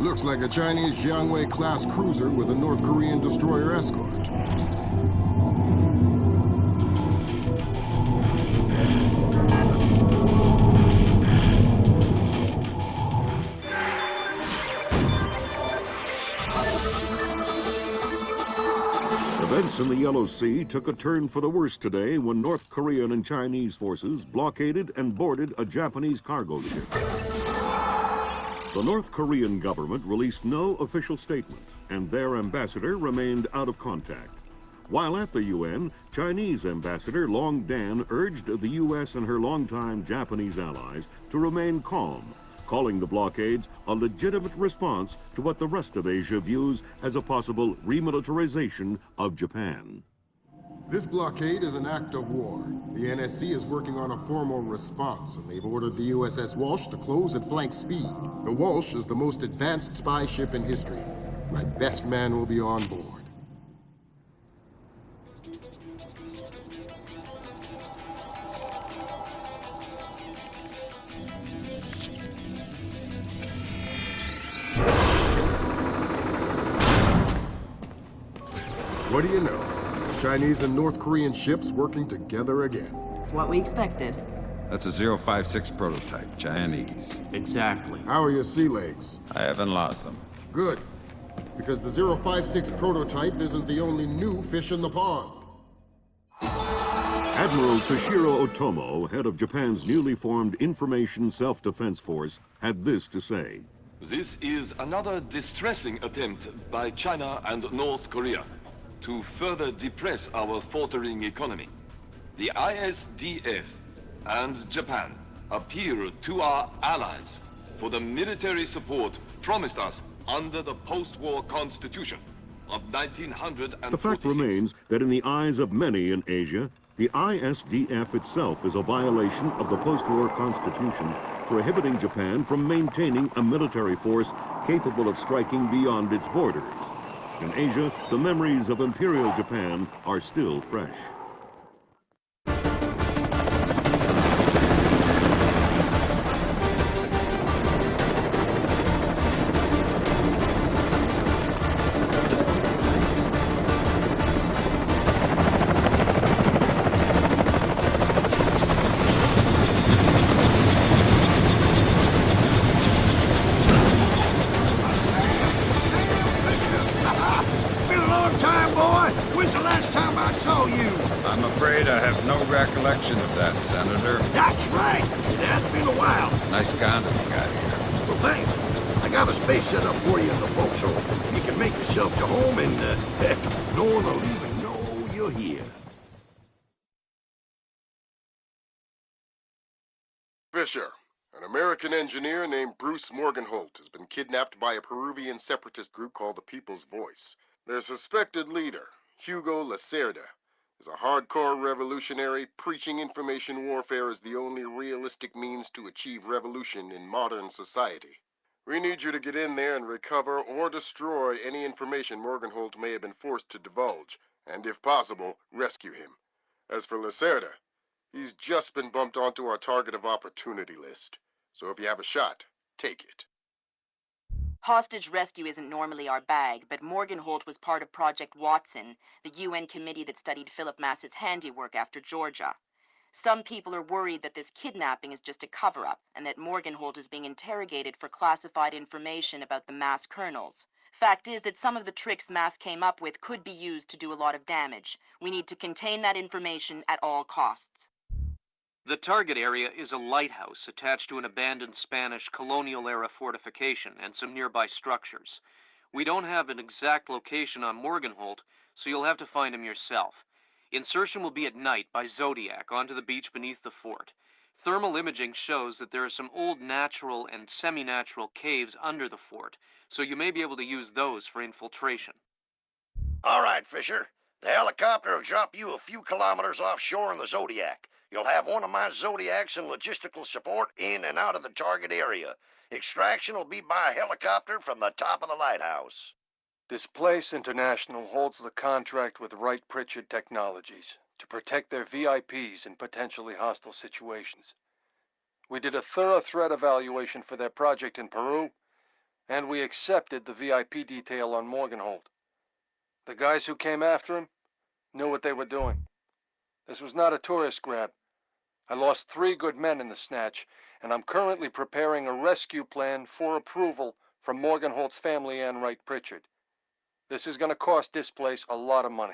Looks like a Chinese Jiangwei-class cruiser with a North Korean destroyer escort. Events in the Yellow Sea took a turn for the worse today when North Korean and Chinese forces blockaded and boarded a Japanese cargo ship. The North Korean government released no official statement, and their ambassador remained out of contact. While at the UN, Chinese Ambassador Long Dan urged the U.S. and her longtime Japanese allies to remain calm, calling the blockades a legitimate response to what the rest of Asia views as a possible remilitarization of Japan. This blockade is an act of war. The NSC is working on a formal response, and they've ordered the USS Walsh to close at flank speed. The Walsh is the most advanced spy ship in history. My best man will be on board. What do you know? Chinese and North Korean ships working together again. It's what we expected. That's a 056 prototype, Chinese. Exactly. How are your sea legs? I haven't lost them. Good. Because the 056 prototype isn't the only new fish in the pond. Admiral Toshiro Otomo, head of Japan's newly formed Information Self-Defense Force, had this to say. This is another distressing attempt by China and North Korea to further depress our faltering economy. The ISDF and Japan appeal to our allies for the military support promised us under the post-war constitution of 1946. The fact remains that in the eyes of many in Asia, the ISDF itself is a violation of the post-war constitution, prohibiting Japan from maintaining a military force capable of striking beyond its borders. In Asia, the memories of Imperial Japan are still fresh. I'm afraid I have no recollection of that, Senator. That's right. It has been a while. Nice condo you got here. Well, thanks. I got a space set up for you in the forecastle. You can make yourself to home and, heck, no one will even know you're here. Fisher, an American engineer named Bruce Morgenholt, has been kidnapped by a Peruvian separatist group called the People's Voice. Their suspected leader, Hugo Lacerda, is a hardcore revolutionary preaching information warfare as the only realistic means to achieve revolution in modern society. We need you to get in there and recover or destroy any information Morgenholt may have been forced to divulge, and if possible, rescue him. As for Lacerda, he's just been bumped onto our target of opportunity list. So if you have a shot, take it. Hostage rescue isn't normally our bag, but Morgenholt was part of Project Watson, the UN committee that studied Philip Mass's handiwork after Georgia. Some people are worried that this kidnapping is just a cover-up, and that Morgenholt is being interrogated for classified information about the Mass kernels. Fact is that some of the tricks Mass came up with could be used to do a lot of damage. We need to contain that information at all costs. The target area is a lighthouse attached to an abandoned Spanish colonial-era fortification and some nearby structures. We don't have an exact location on Morgenholt, so you'll have to find him yourself. Insertion will be at night by Zodiac onto the beach beneath the fort. Thermal imaging shows that there are some old natural and semi-natural caves under the fort, so you may be able to use those for infiltration. All right, Fisher. The helicopter will drop you a few kilometers offshore in the Zodiac. You'll have one of my Zodiacs and logistical support in and out of the target area. Extraction will be by helicopter from the top of the lighthouse. Displace International holds the contract with Wright Pritchard Technologies to protect their VIPs in potentially hostile situations. We did a thorough threat evaluation for their project in Peru, And we accepted the VIP detail on Morgenhold. The guys who came after him knew what they were doing. This was not a tourist grab. I lost 3 good men in the snatch, and I'm currently preparing a rescue plan for approval from Morgenholt's family and Wright Pritchard. This is going to cost this place a lot of money.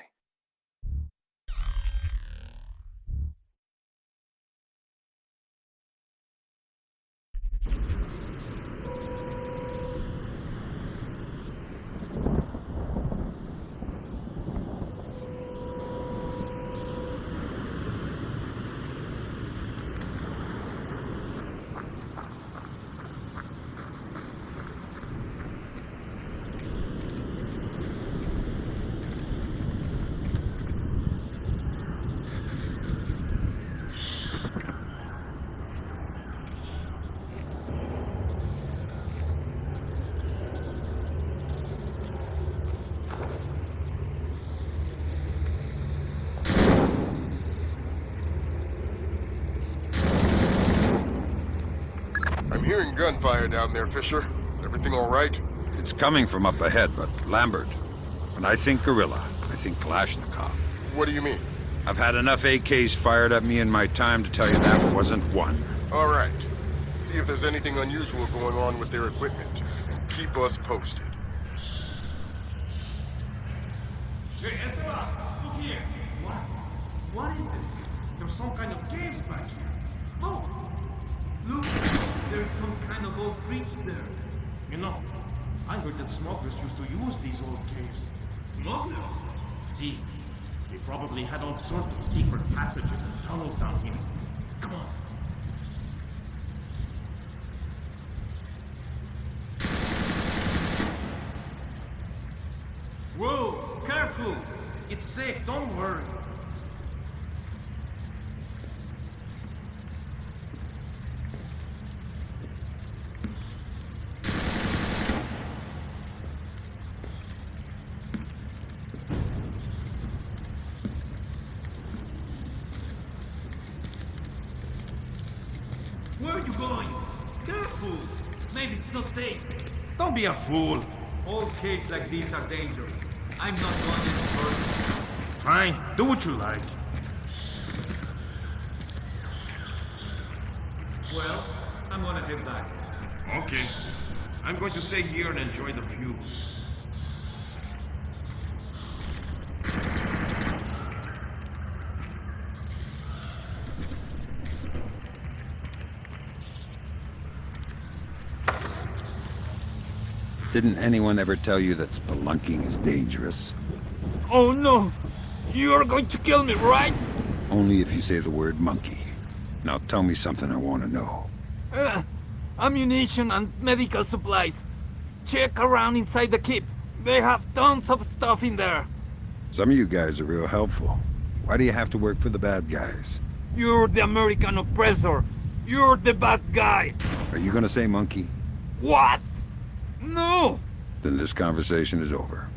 I'm hearing gunfire down there, Fisher. Is everything all right? It's coming from up ahead, but Lambert, when I think gorilla, I think Kalashnikov. What do you mean? I've had enough AKs fired at me in my time to tell you that wasn't one. All right. See if there's anything unusual going on with their equipment. And keep us posted. Hey, Esteban! Look here! What is it? There's some kind of caves back here. Oh! Look! There's some kind of old breach there. You know, I heard that smugglers used to use these old caves. Smugglers? See, they probably had all sorts of secret passages and tunnels down here. Come on. Whoa! Careful! It's safe, don't worry. Where are you going? Careful! Maybe it's not safe. Don't be a fool. All caves like these are dangerous. I'm not going any further. Fine, do what you like. Well, I'm gonna head back. Okay. I'm going to stay here and enjoy the view. Didn't anyone ever tell you that spelunking is dangerous? Oh no! You're going to kill me, right? Only if you say the word monkey. Now tell me something I want to know. Ammunition and medical supplies. Check around inside the keep. They have tons of stuff in there. Some of you guys are real helpful. Why do you have to work for the bad guys? You're the American oppressor. You're the bad guy. Are you gonna say monkey? What? No! Then this conversation is over.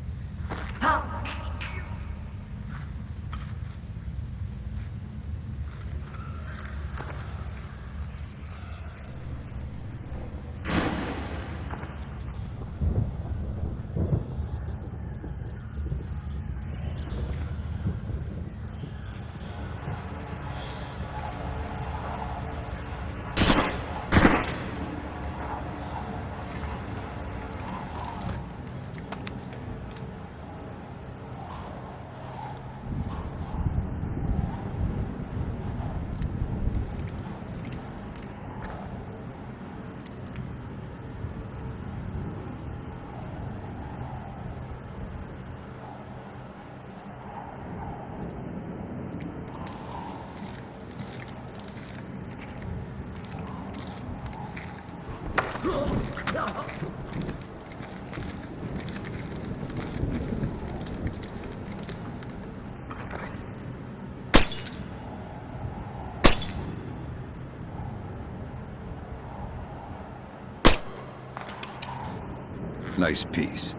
Nice piece.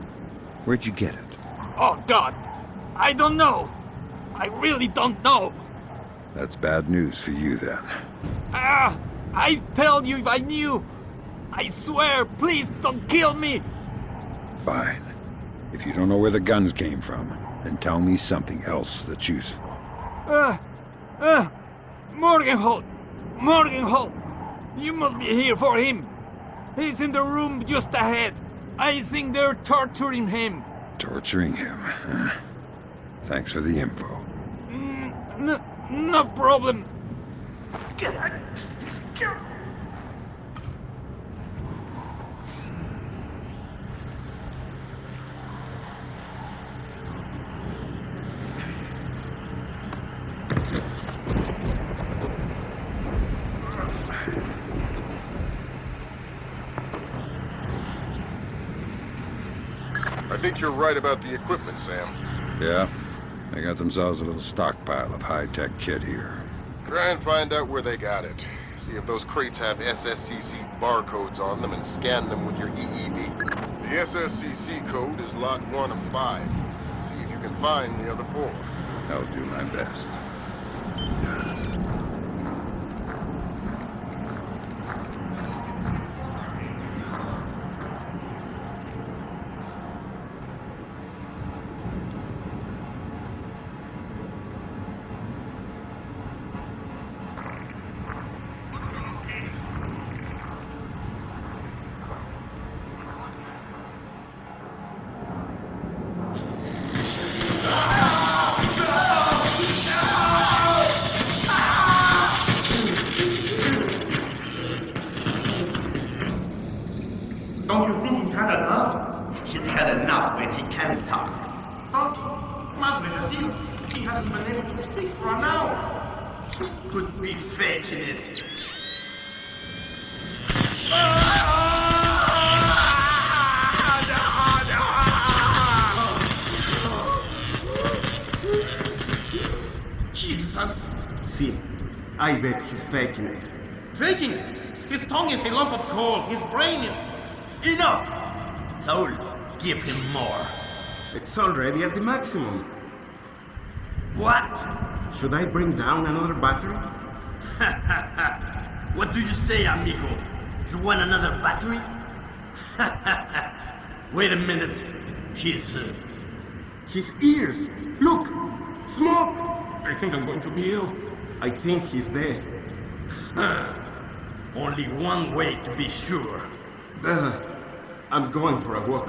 Where'd you get it? Oh, God! I don't know! I really don't know! That's bad news for you, then. I'd tell you if I knew! I swear, please don't kill me! Fine. If you don't know where the guns came from, then tell me something else that's useful. Morgenholt! Morgenholt! You must be here for him. He's in the room just ahead. I think they're torturing him. Torturing him, huh? Thanks for the info. No problem. I think you're right about the equipment, Sam. Yeah? They got themselves a little stockpile of high-tech kit here. Try and find out where they got it. See if those crates have SSCC barcodes on them and scan them with your EEV. The SSCC code is lot 1 of 5. See if you can find the other 4. I'll do my best. Don't you think he's had enough? He's had enough when he can't talk. Talking? Madre de Dios, he hasn't been able to speak for an hour. He could be faking it. Jesus! See, I bet he's faking it. Faking it? His tongue is a lump of coal. His brain is... Enough! Saul, give him more. It's already at the maximum. What? Should I bring down another battery? What do you say, amigo? You want another battery? Wait a minute. His ears! Look! Smoke! I think I'm going to be ill. I think he's dead. Only one way to be sure. I'm going for a walk.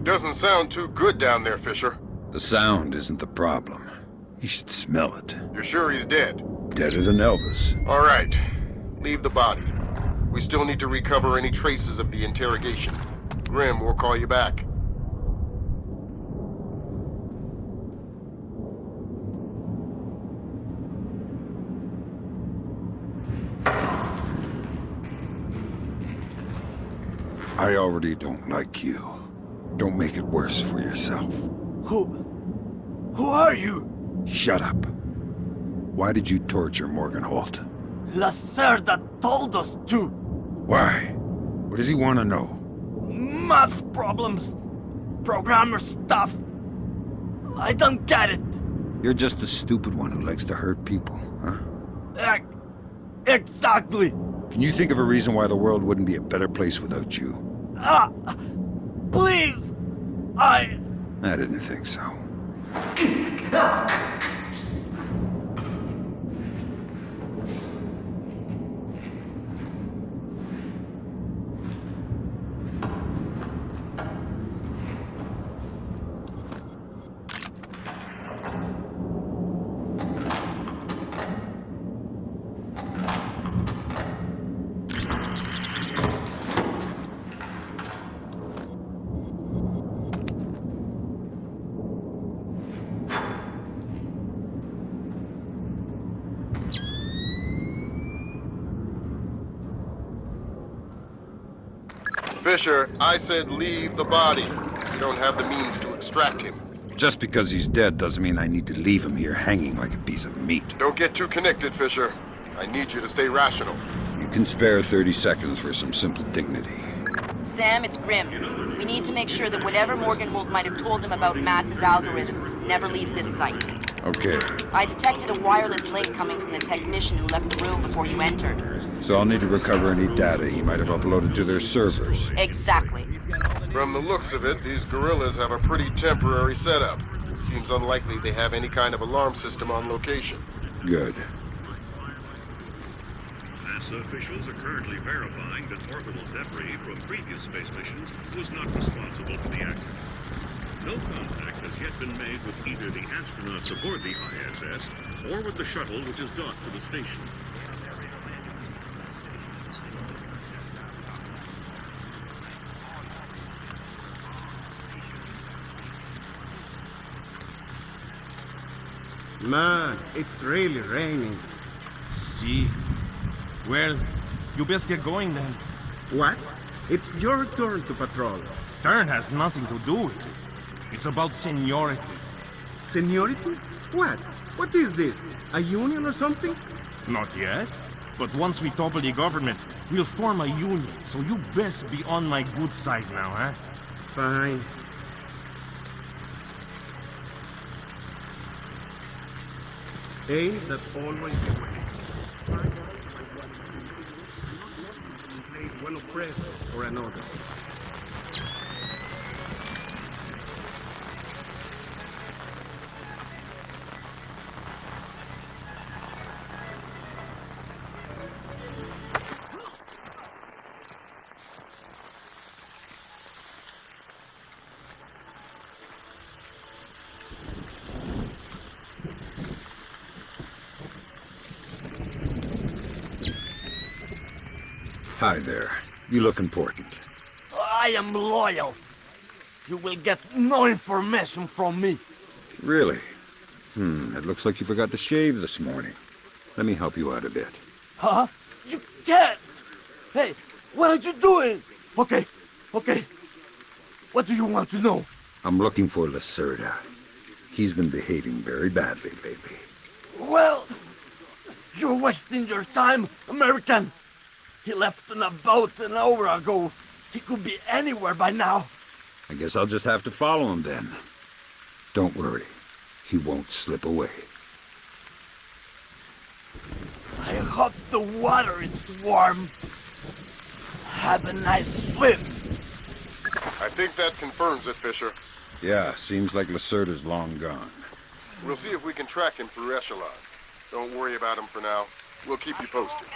Doesn't sound too good down there, Fisher. The sound isn't the problem. You should smell it. You're sure he's dead? Deader than Elvis. All right. Leave the body. We still need to recover any traces of the interrogation. Grim, we'll call you back. I already don't like you. Don't make it worse for yourself. Who are you? Shut up. Why did you torture Morgan Holt? Lacerda told us to. Why? What does he want to know? Math problems. Programmer stuff. I don't get it. You're just the stupid one who likes to hurt people, huh? Exactly. Can you think of a reason why the world wouldn't be a better place without you? Please. I didn't think so. Fisher, I said leave the body. You don't have the means to extract him. Just because he's dead doesn't mean I need to leave him here hanging like a piece of meat. Don't get too connected, Fisher. I need you to stay rational. You can spare 30 seconds for some simple dignity. Sam, it's Grim. We need to make sure that whatever Morgenholt might have told them about Mass's algorithms never leaves this site. Okay. I detected a wireless link coming from the technician who left the room before you entered. So I'll need to recover any data he might have uploaded to their servers. Exactly. From the looks of it, these guerrillas have a pretty temporary setup. Seems unlikely they have any kind of alarm system on location. Good. NASA officials are currently verifying that orbital debris from previous space missions was not responsible for the accident. No contact has yet been made with either the astronauts aboard the ISS or with the shuttle which is docked to the station. Man, it's really raining. See. Well, you best get going then. What? It's your turn to patrol. Turn has nothing to do with it. It's about seniority. Seniority? What? What is this? A union or something? Not yet. But once we topple the government, we'll form a union. So you best be on my good side now, huh? Fine. Ain't that always the way? Well oppressed or another. Hi there. You look important. I am loyal. You will get no information from me. Really? It looks like you forgot to shave this morning. Let me help you out a bit. Huh? You can't! Hey, what are you doing? Okay. What do you want to know? I'm looking for Lacerda. He's been behaving very badly lately. Well, you're wasting your time, American. He left in a boat an hour ago. He could be anywhere by now. I guess I'll just have to follow him then. Don't worry. He won't slip away. I hope the water is warm. Have a nice swim. I think that confirms it, Fisher. Yeah, seems like Lacerda's long gone. We'll see if we can track him through Echelon. Don't worry about him for now. We'll keep you posted.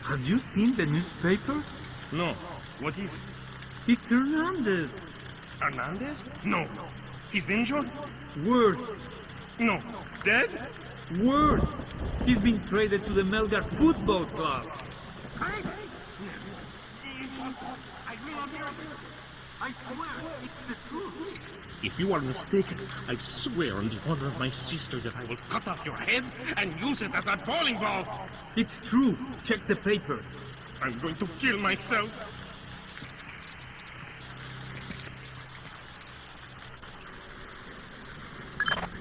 Have you seen the newspapers? No. What is it? It's Hernandez. Hernandez? No. He's injured? Worse. No. Dead? Worse. He's been traded to the Melgar Football Club. I swear, it's the truth. If you are mistaken, I swear on the honor of my sister that I will cut off your head and use it as a bowling ball. It's true. Check the paper. I'm going to kill myself.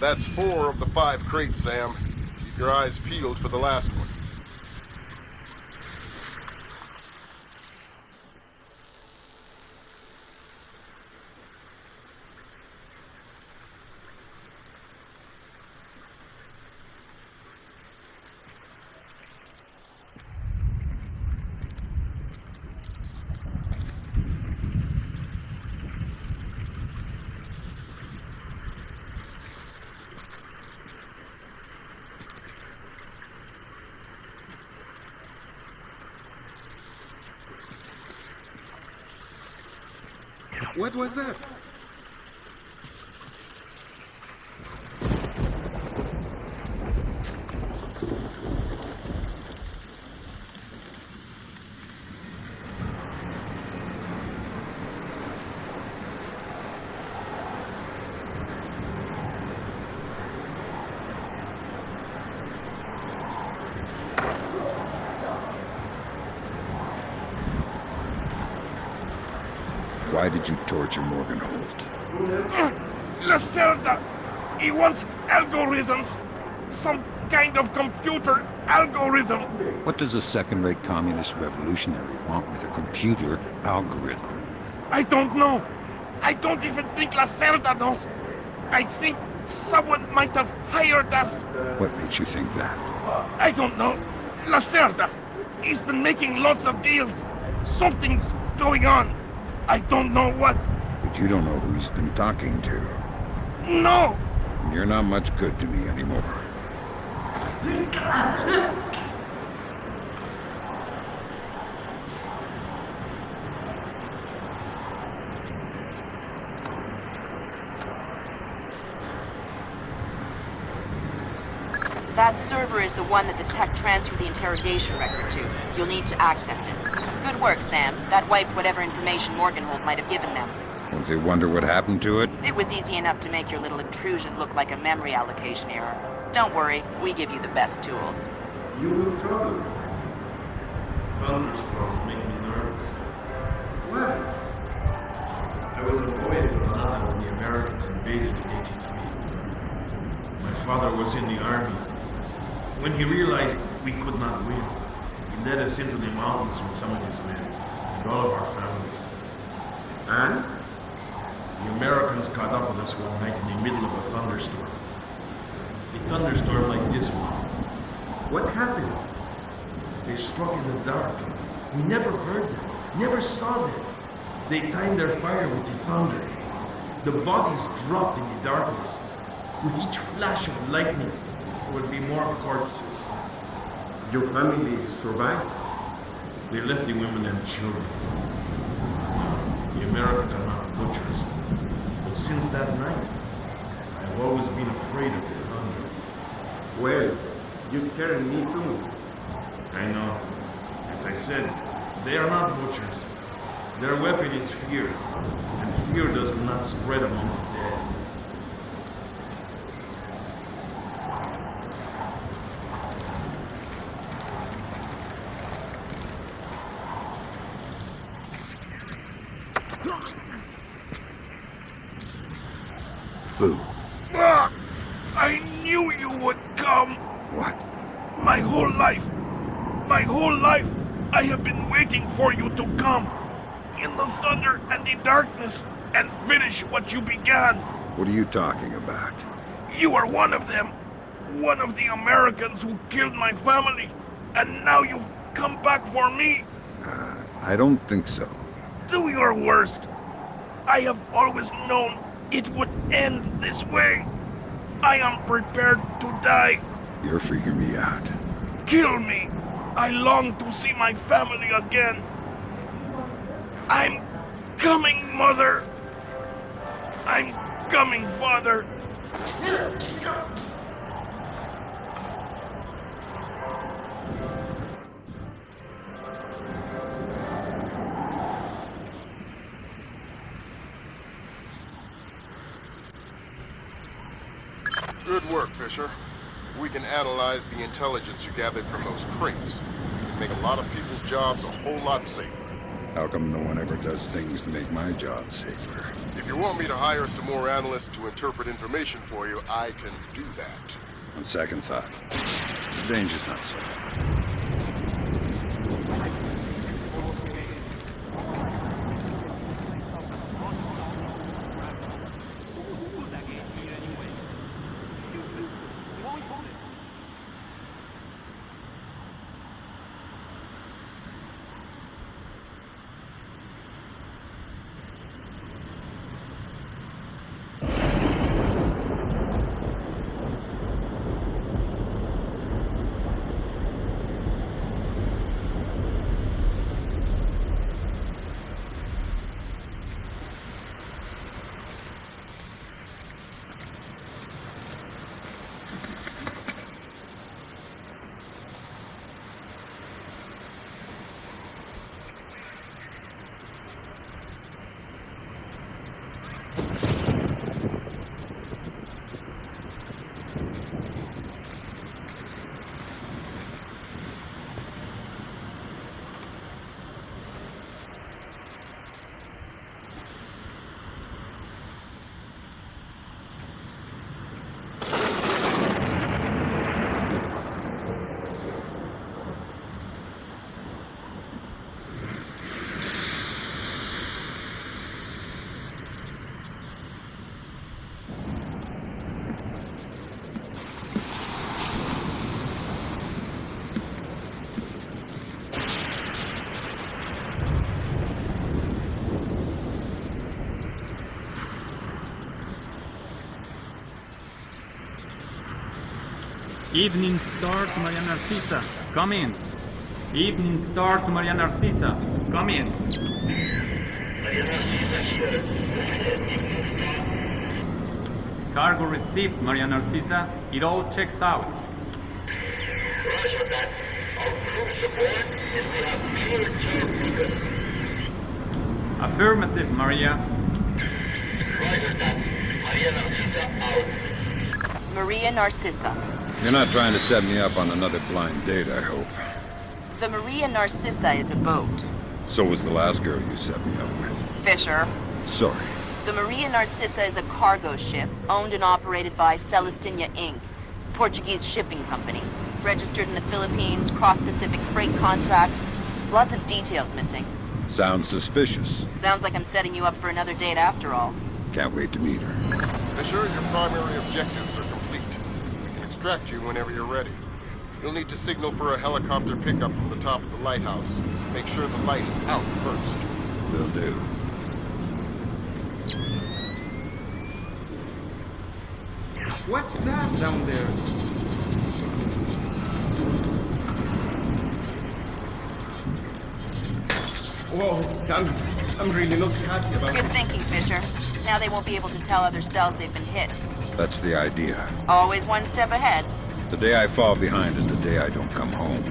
That's 4 of the 5 crates, Sam. Keep your eyes peeled for the last one. What was that? Why did you torture Morgan Holt? Lacerda! He wants algorithms. Some kind of computer algorithm. What does a second-rate communist revolutionary want with a computer algorithm? I don't know. I don't even think Lacerda knows. I think someone might have hired us. What makes you think that? I don't know. Lacerda! He's been making lots of deals. Something's going on. I don't know what. But you don't know who he's been talking to. No! You're not much good to me anymore. That server is the one that the tech transferred the interrogation record to. You'll need to access it. Good work, Sam. That wiped whatever information Morgenhold might have given them. Won't they wonder what happened to it? It was easy enough to make your little intrusion look like a memory allocation error. Don't worry, we give you the best tools. You look troubled. Thunderstorms make me nervous. Why? I was a boy in Granada when the Americans invaded in '83. My father was in the army. When he realized we could not win, he led us into the mountains with some of his men and all of our families. And? The Americans caught up with us one night in the middle of a thunderstorm. A thunderstorm like this one. What happened? They struck in the dark. We never heard them, never saw them. They timed their fire with the thunder. The bodies dropped in the darkness. With each flash of lightning, there would be more corpses. Your family survived? They left the women and children. The Americans are not butchers. But since that night, I've always been afraid of the thunder. Well, you scared me too. I know. As I said, they are not butchers. Their weapon is fear, and fear does not spread among the dead. Boo. I knew you would come. What? My whole life, I have been waiting for you to come. In the thunder and the darkness, and finish what you began. What are you talking about? You are one of them. One of the Americans who killed my family. And now you've come back for me. I don't think so. Do your worst. I have always known it would end this way. I am prepared to die. You're freaking me out. Kill me. I long to see my family again. I'm coming, Mother. I'm coming, Father. Good work, Fisher. We can analyze the intelligence you gathered from those crates. It can make a lot of people's jobs a whole lot safer. How come no one ever does things to make my job safer? If you want me to hire some more analysts to interpret information for you, I can do that. On second thought, the danger's not so bad. Evening Star to Maria Narcisa. Come in. Evening Star to Maria Narcisa. Come in. Cargo received, Maria Narcisa. It all checks out. Roger that. Our crew support is we have clear target. Affirmative, Maria. Roger that. Maria Narcisa out. Maria Narcissa. You're not trying to set me up on another blind date, I hope. The Maria Narcissa is a boat. So was the last girl you set me up with. Fisher. Sorry. The Maria Narcissa is a cargo ship owned and operated by Celestina Inc., Portuguese shipping company. Registered in the Philippines, cross-Pacific freight contracts. Lots of details missing. Sounds suspicious. Sounds like I'm setting you up for another date after all. Can't wait to meet her. Fisher, your primary objectives are complete. We can extract you whenever you're ready. You'll need to signal for a helicopter pickup from the top of the lighthouse. Make sure the light is out first. Will do. What's that down there? Whoa, I'm really not happy about Good this. thinking, Fisher. Now they won't be able to tell other cells they've been hit. That's the idea. Always one step ahead. The day I fall behind is the day I don't come home.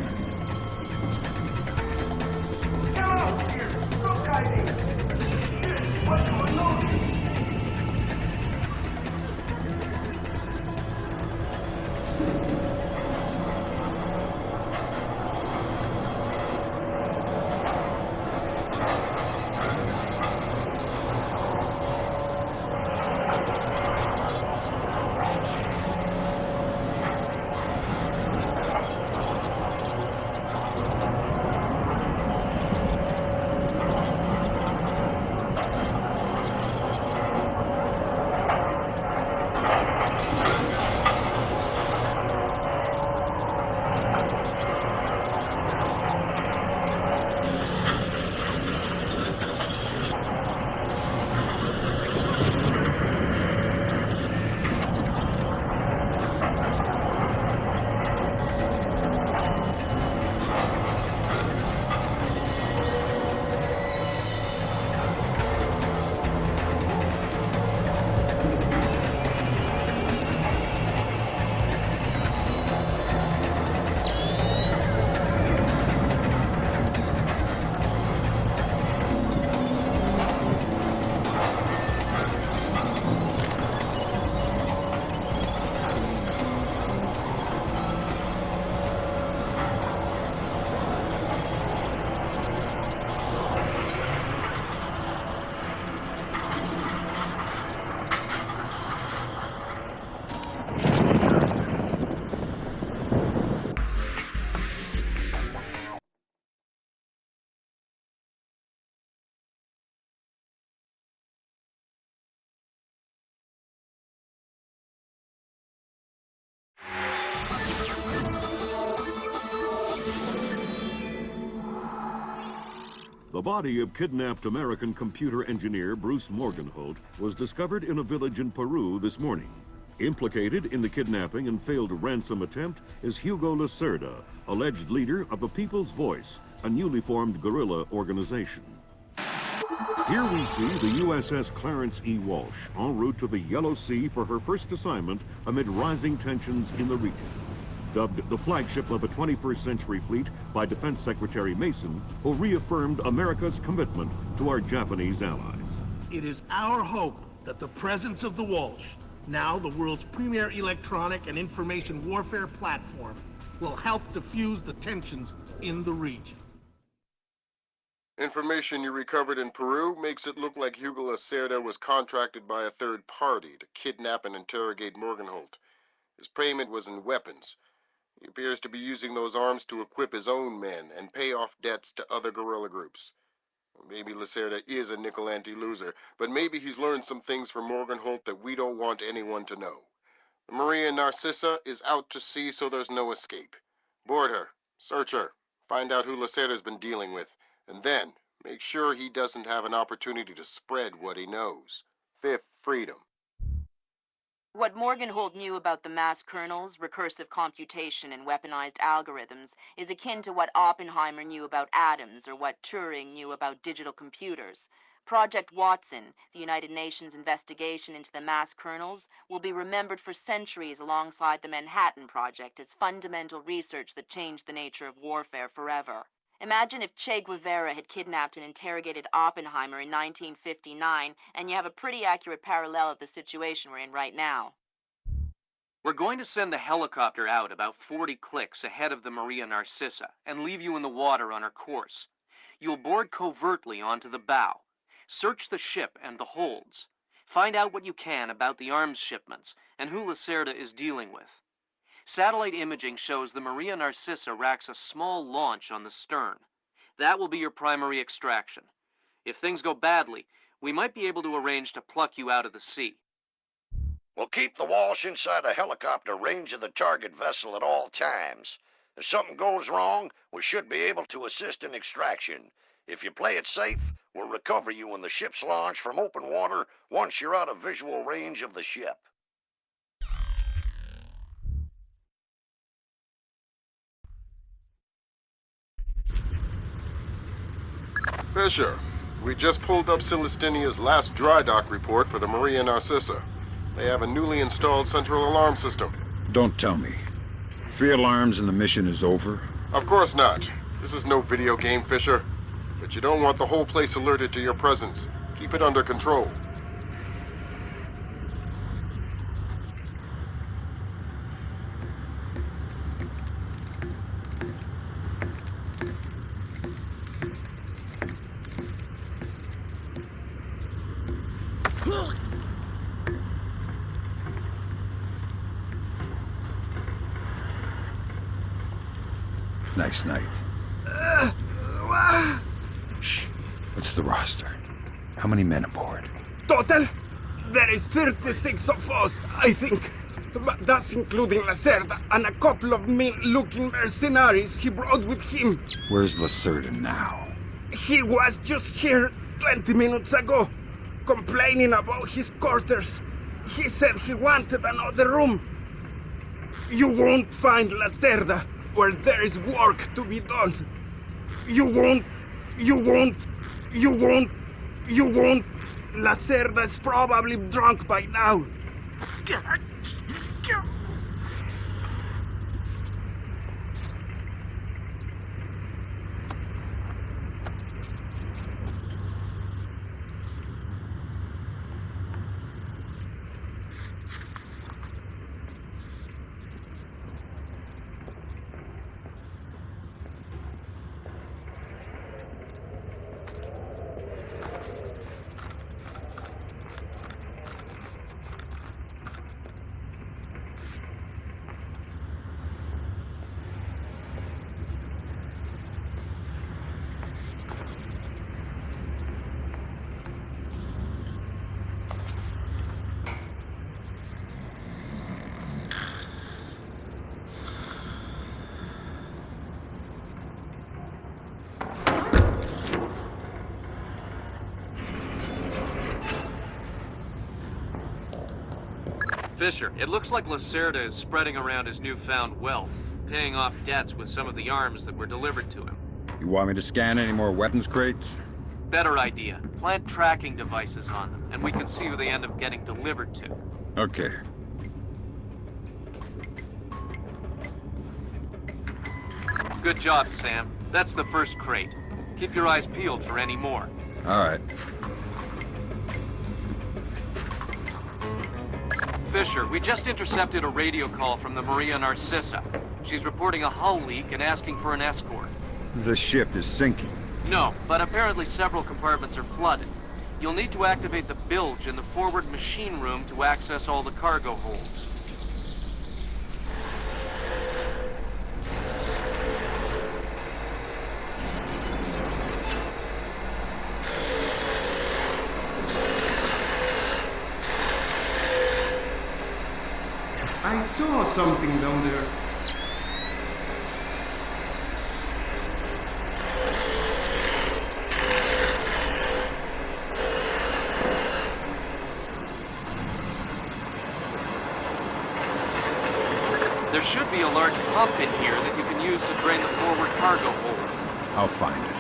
The body of kidnapped American computer engineer Bruce Morgenholt was discovered in a village in Peru this morning. Implicated in the kidnapping and failed ransom attempt is Hugo Lacerda, alleged leader of the People's Voice, a newly formed guerrilla organization. Here we see the USS Clarence E. Walsh en route to the Yellow Sea for her first assignment amid rising tensions in the region. Dubbed the flagship of a 21st century fleet by Defense Secretary Mason, who reaffirmed America's commitment to our Japanese allies. It is our hope that the presence of the Walsh, now the world's premier electronic and information warfare platform, will help diffuse the tensions in the region. Information you recovered in Peru makes it look like Hugo Lacerda was contracted by a third party to kidnap and interrogate Morgenholt. His payment was in weapons. He appears to be using those arms to equip his own men and pay off debts to other guerrilla groups. Maybe Lacerda is a nickel-ante loser, but maybe he's learned some things from Morgenholt that we don't want anyone to know. The Maria Narcissa is out to sea, so there's no escape. Board her, search her, find out who Lacerda's been dealing with, and then make sure he doesn't have an opportunity to spread what he knows. Fifth freedom. What Morgenholt knew about the mass kernels, recursive computation, and weaponized algorithms is akin to what Oppenheimer knew about atoms or what Turing knew about digital computers. Project Watson, the United Nations investigation into the mass kernels, will be remembered for centuries alongside the Manhattan Project as fundamental research that changed the nature of warfare forever. Imagine if Che Guevara had kidnapped and interrogated Oppenheimer in 1959, and you have a pretty accurate parallel of the situation we're in right now. We're going to send the helicopter out about 40 clicks ahead of the Maria Narcissa and leave you in the water on her course. You'll board covertly onto the bow. Search the ship and the holds. Find out what you can about the arms shipments and who Lacerda is dealing with. Satellite imaging shows the Maria Narcissa racks a small launch on the stern. That will be your primary extraction. If things go badly, we might be able to arrange to pluck you out of the sea. We'll keep the Walsh inside a helicopter range of the target vessel at all times. If something goes wrong, we should be able to assist in extraction. If you play it safe, we'll recover you when the ship's launched from open water once you're out of visual range of the ship. Fisher, we just pulled up Celestinia's last dry dock report for the Maria Narcissa. They have a newly installed central alarm system. Don't tell me. 3 alarms and the mission is over? Of course not. This is no video game, Fisher. But you don't want the whole place alerted to your presence. Keep it under control. Nice night. Shh. What's the roster? How many men aboard? Total? There is 36 of us, I think. But that's including Lacerda and a couple of mean-looking mercenaries he brought with him. Where's Lacerda now? He was just here 20 minutes ago, complaining about his quarters. He said he wanted another room. You won't find Lacerda where there is work to be done. You won't. Lacerda's probably drunk by now. Fisher, it looks like Lacerda is spreading around his newfound wealth, paying off debts with some of the arms that were delivered to him. You want me to scan any more weapons crates? Better idea. Plant tracking devices on them, and we can see who they end up getting delivered to. Okay. Good job, Sam. That's the first crate. Keep your eyes peeled for any more. All right. Fisher, we just intercepted a radio call from the Maria Narcissa. She's reporting a hull leak and asking for an escort. The ship is sinking. No, but apparently several compartments are flooded. You'll need to activate the bilge in the forward machine room to access all the cargo holds. I saw something down there. There should be a large pump in here that you can use to drain the forward cargo hold. I'll find it.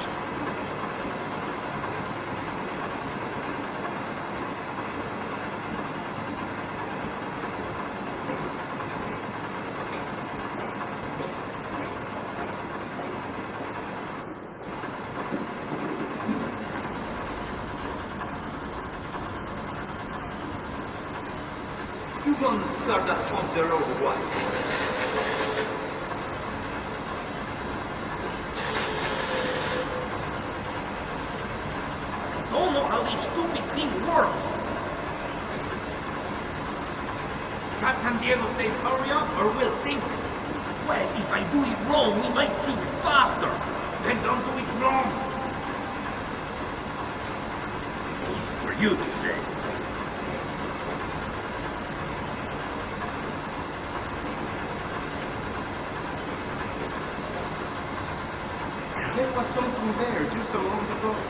You gonna start that from zero or what? I don't know how this stupid thing works. Captain Diego says hurry up or we'll sink. Well, if I do it wrong, we might sink faster. Then don't do it wrong. Easy for you to say. There was something there just along the road.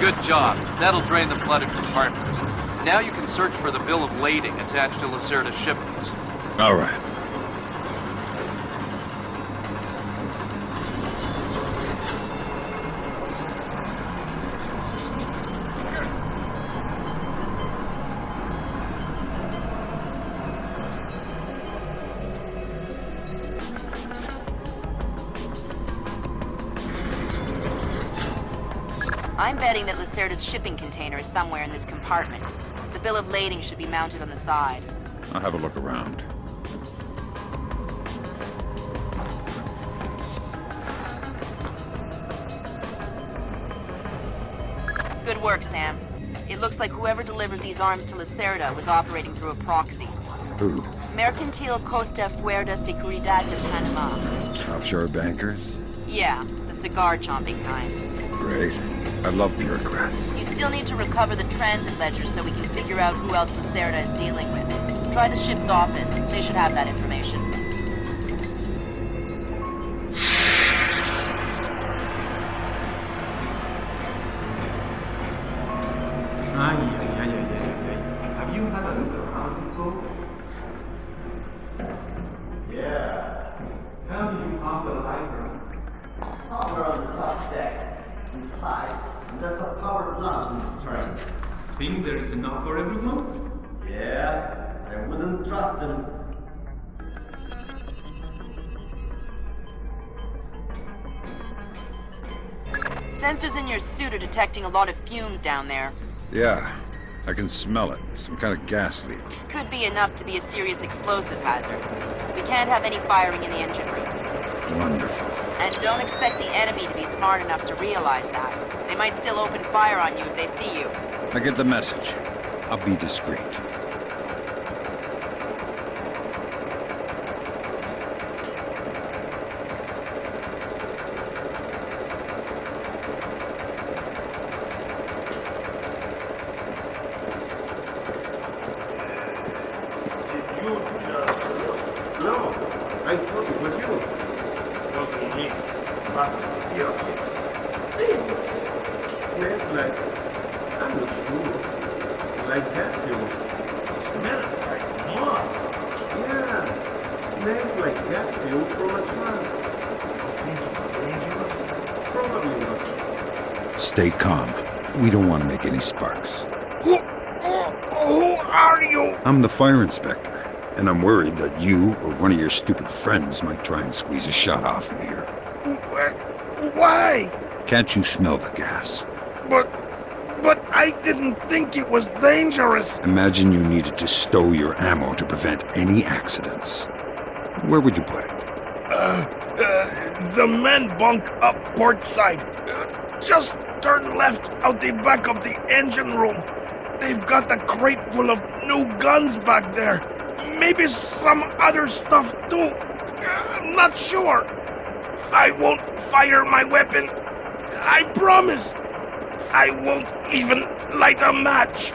Good job. That'll drain the flooded compartments. Now you can search for the bill of lading attached to Lacerda's shipments. All right. I'm betting that Lacerda's shipping container is somewhere in this compartment. The bill of lading should be mounted on the side. I'll have a look around. Good work, Sam. It looks like whoever delivered these arms to Lacerda was operating through a proxy. Who? Mercantil Costa Fuerza Seguridad de Panama. Offshore bankers? Yeah, the cigar-chomping kind. Great. I love bureaucrats. You still need to recover the transit ledgers so we can figure out who else Lacerda is dealing with. Try the ship's office. They should have that information. Have you had a look around before? Yeah. How do you found the library? Power on the top deck. Inside, there's a power plant in these trains. Think there's enough for everyone? Yeah, but I wouldn't trust them. Sensors in your suit are detecting a lot of fumes down there. Yeah, I can smell it. Some kind of gas leak. Could be enough to be a serious explosive hazard. We can't have any firing in the engine room. Wonderful. And don't expect the enemy to be smart enough to realize that. They might still open fire on you if they see you. I get the message. I'll be discreet. No, I thought it was you. It wasn't me. But yes, it's dangerous. Smells like, I'm not sure, like gas fumes. Smells like mud. Yeah, smells like gas fumes from a swamp. You think it's dangerous? Probably not. Stay calm. We don't want to make any sparks. Who are you? I'm the fire inspector, and I'm worried that you or one of your stupid friends might try and squeeze a shot off in here. Why? Can't you smell the gas? But I didn't think it was dangerous. Imagine you needed to stow your ammo to prevent any accidents. Where would you put it? The men bunk up port side. Just turn left out the back of the engine room. They've got a crate full of new guns back there. Maybe some other stuff too. I'm not sure. I won't fire my weapon. I promise. I won't even light a match.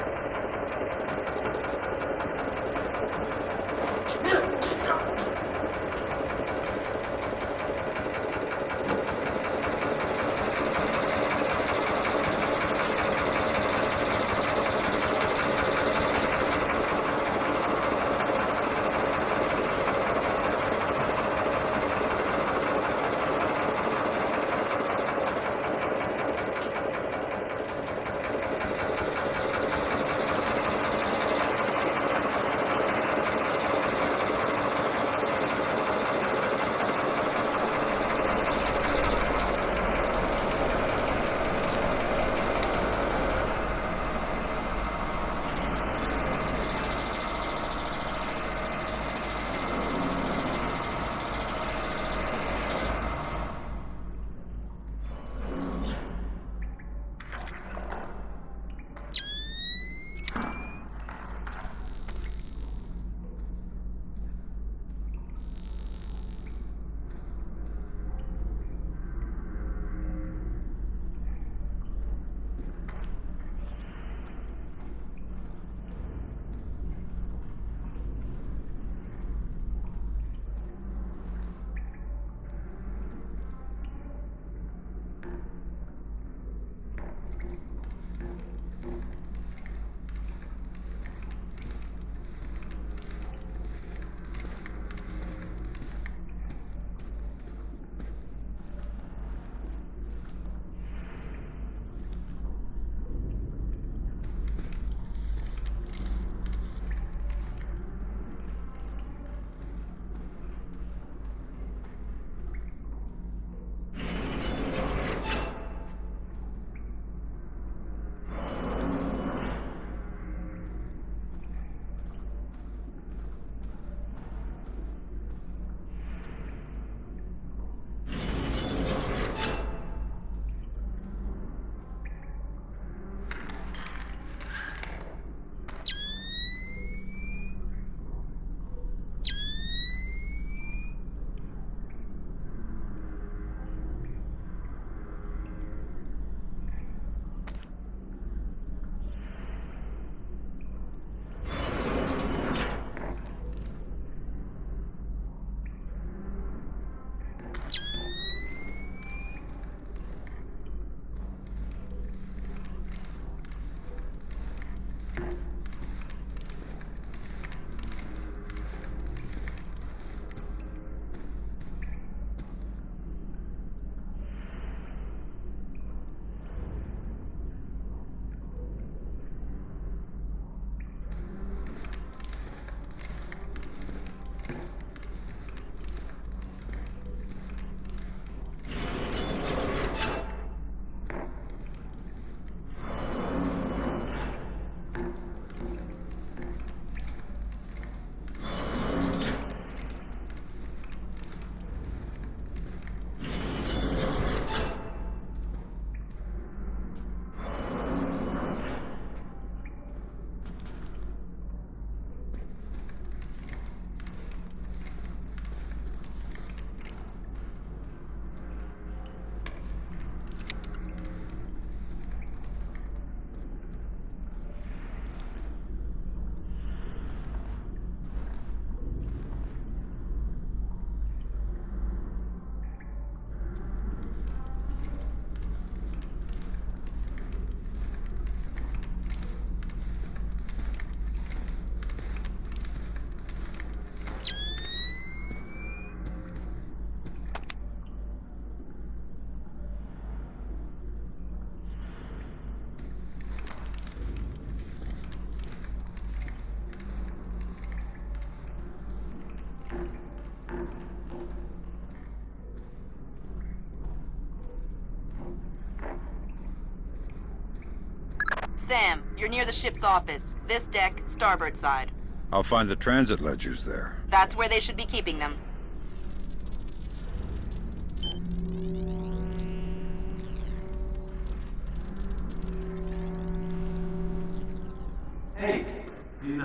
Sam, you're near the ship's office. This deck, starboard side. I'll find the transit ledgers there. That's where they should be keeping them.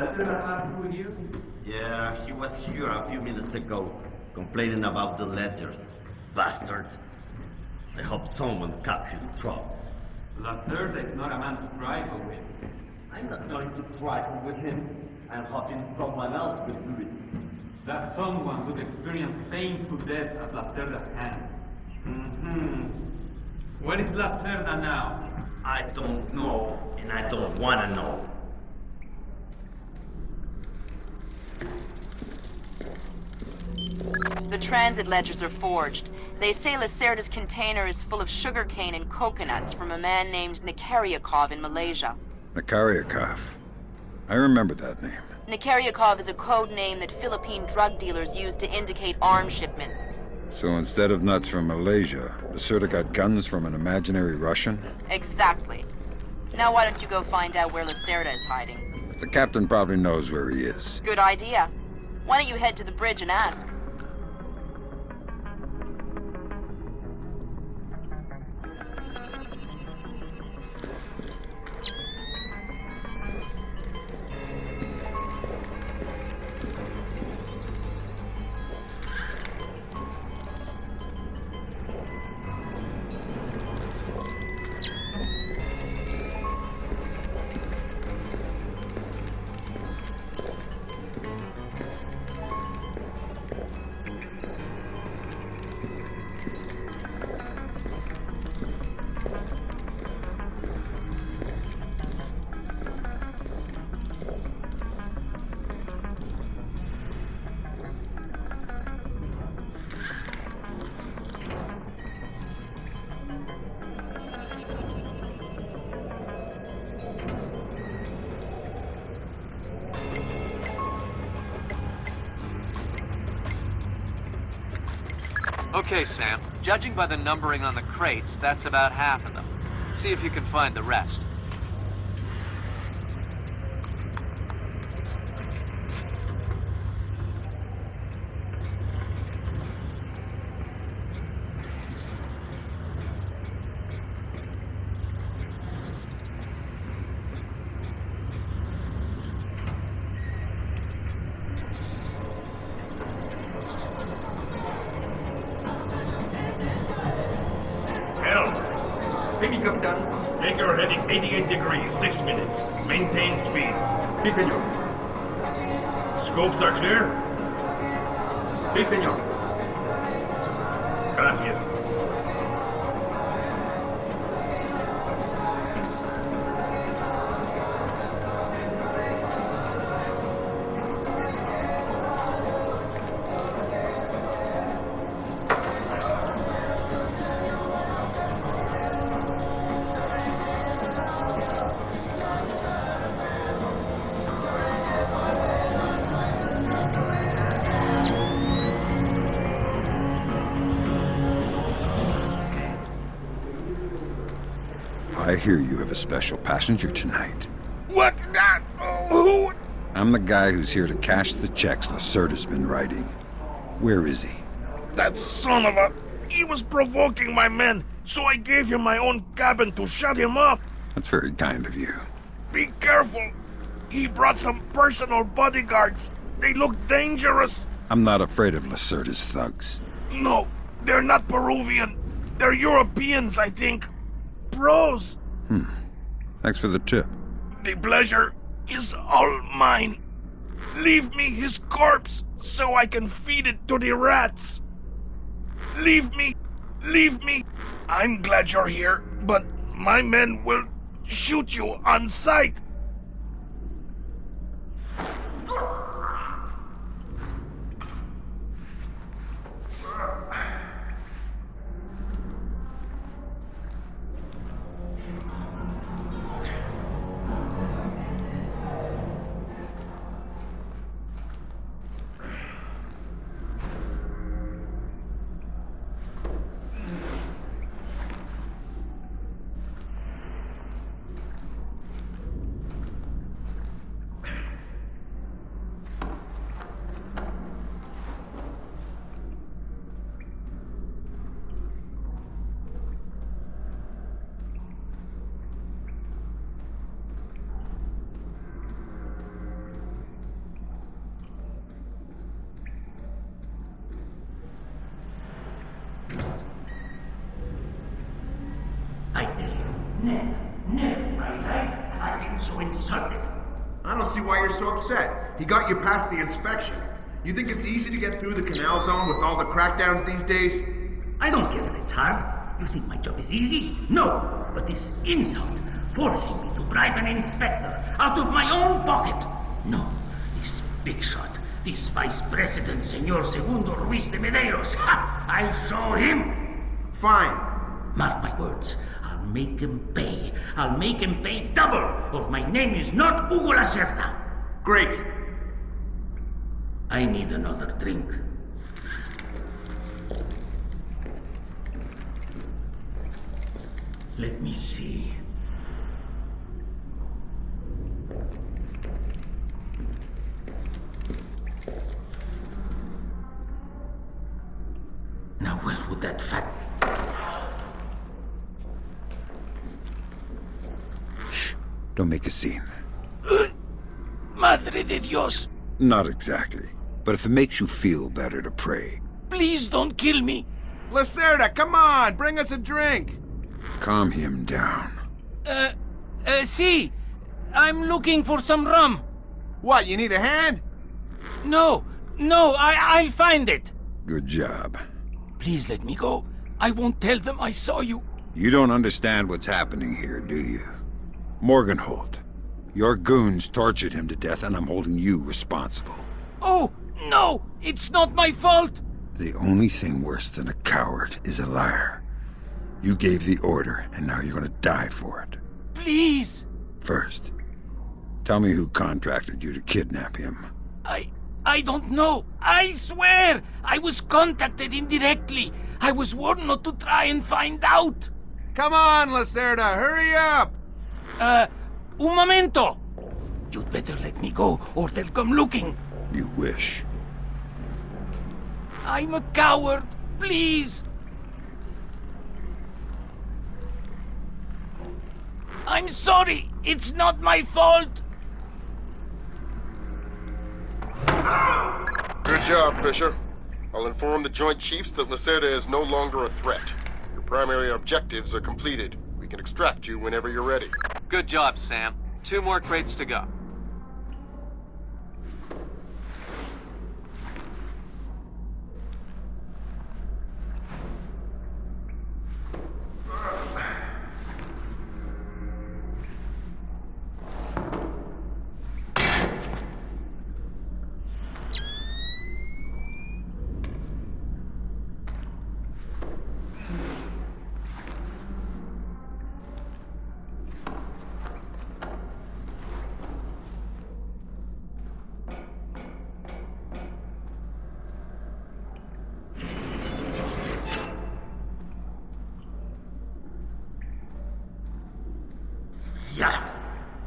Lacerda pass through here? Yeah, he was here a few minutes ago, complaining about the ledgers. Bastard. I hope someone cuts his throat. Lacerda is not a man to trifle with. I'm not going to trifle with him. I'm hoping someone else will do it. That someone would experience painful death at Lacerda's hands. Where is Lacerda now? I don't know, and I don't want to know. The transit ledgers are forged. They say Lacerda's container is full of sugarcane and coconuts from a man named Nikaryakov in Malaysia. Nikaryakov. I remember that name. Nikaryakov is a code name that Philippine drug dealers use to indicate arms shipments. So instead of nuts from Malaysia, Lacerda got guns from an imaginary Russian? Exactly. Now why don't you go find out where Lacerda is hiding? The captain probably knows where he is. Good idea. Why don't you head to the bridge and ask? Okay, Sam. Judging by the numbering on the crates, that's about half of them. See if you can find the rest. Captain. Make your heading 88 degrees, 6 minutes. Maintain speed. Sí, señor. Scopes are clear? Sí, señor. Gracias. I hear you have a special passenger tonight. What? Who? I'm the guy who's here to cash the checks Lacerda's been writing. Where is he? That son of a... He was provoking my men, so I gave him my own cabin to shut him up. That's very kind of you. Be careful. He brought some personal bodyguards. They look dangerous. I'm not afraid of Lacerda's thugs. No, they're not Peruvian. They're Europeans, I think. Pros. Thanks for the tip. The pleasure is all mine. Leave me his corpse so I can feed it to the rats. Leave me. Leave me. I'm glad you're here, but my men will shoot you on sight. Never in my life have I been so insulted. I don't see why you're so upset. He got you past the inspection. You think it's easy to get through the canal zone with all the crackdowns these days? I don't care if it's hard. You think my job is easy? No. But this insult, forcing me to bribe an inspector out of my own pocket. No. This big shot, this Vice President, Senor Segundo Ruiz de Medeiros. Ha! I'll show him. Fine. Mark my words. I'll make him pay. I'll make him pay double, or my name is not Hugo Lacerda. Great. I need another drink. Let me see. Now where would that fat... Shh. Don't make a scene. Madre de Dios. Not exactly. But if it makes you feel better to pray. Please don't kill me. Lacerda, come on! Bring us a drink! Calm him down. See. I'm looking for some rum. What, you need a hand? No, I'll find it. Good job. Please let me go. I won't tell them I saw you. You don't understand what's happening here, do you? Morgenholt, your goons tortured him to death and I'm holding you responsible. Oh, no! It's not my fault! The only thing worse than a coward is a liar. You gave the order, and now you're gonna die for it. Please! First, tell me who contracted you to kidnap him. I don't know. I swear! I was contacted indirectly. I was warned not to try and find out. Come on, Lacerda, hurry up! Un momento! You'd better let me go, or they'll come looking. You wish. I'm a coward. Please! I'm sorry. It's not my fault. Good job, Fisher. I'll inform the Joint Chiefs that Lacerda is no longer a threat. Your primary objectives are completed. We can extract you whenever you're ready. Good job, Sam. 2 more crates to go. Yeah.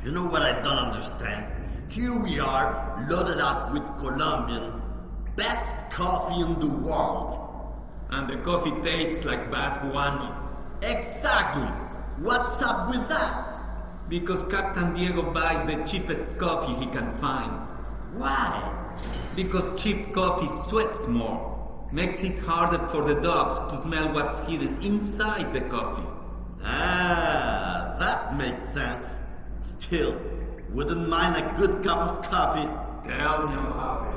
You know what I don't understand? Here we are, loaded up with Colombian, best coffee in the world. And the coffee tastes like bad guano. Exactly. What's up with that? Because Captain Diego buys the cheapest coffee he can find. Why? Because cheap coffee sweats more. Makes it harder for the dogs to smell what's hidden inside the coffee. Ah, that makes sense. Still, wouldn't mind a good cup of coffee. Tell me about it.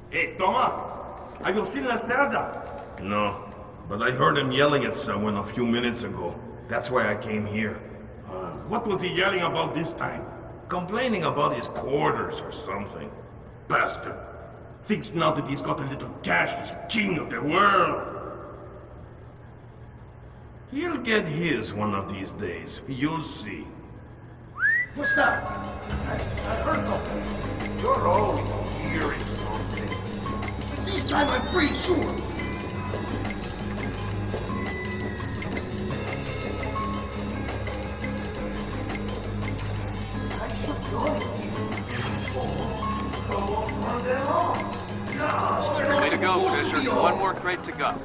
Hey, Toma! Have you seen Lacerda? No, but I heard him yelling at someone a few minutes ago. That's why I came here. What was he yelling about this time? Complaining about his quarters or something. Bastard. Thinks now that he's got a little cash, he's king of the world. He'll get his one of these days. You'll see. What's that? I heard something. You're always hearing something. This time I'm pretty sure. Way to go, Fisher. 1 more crate to go.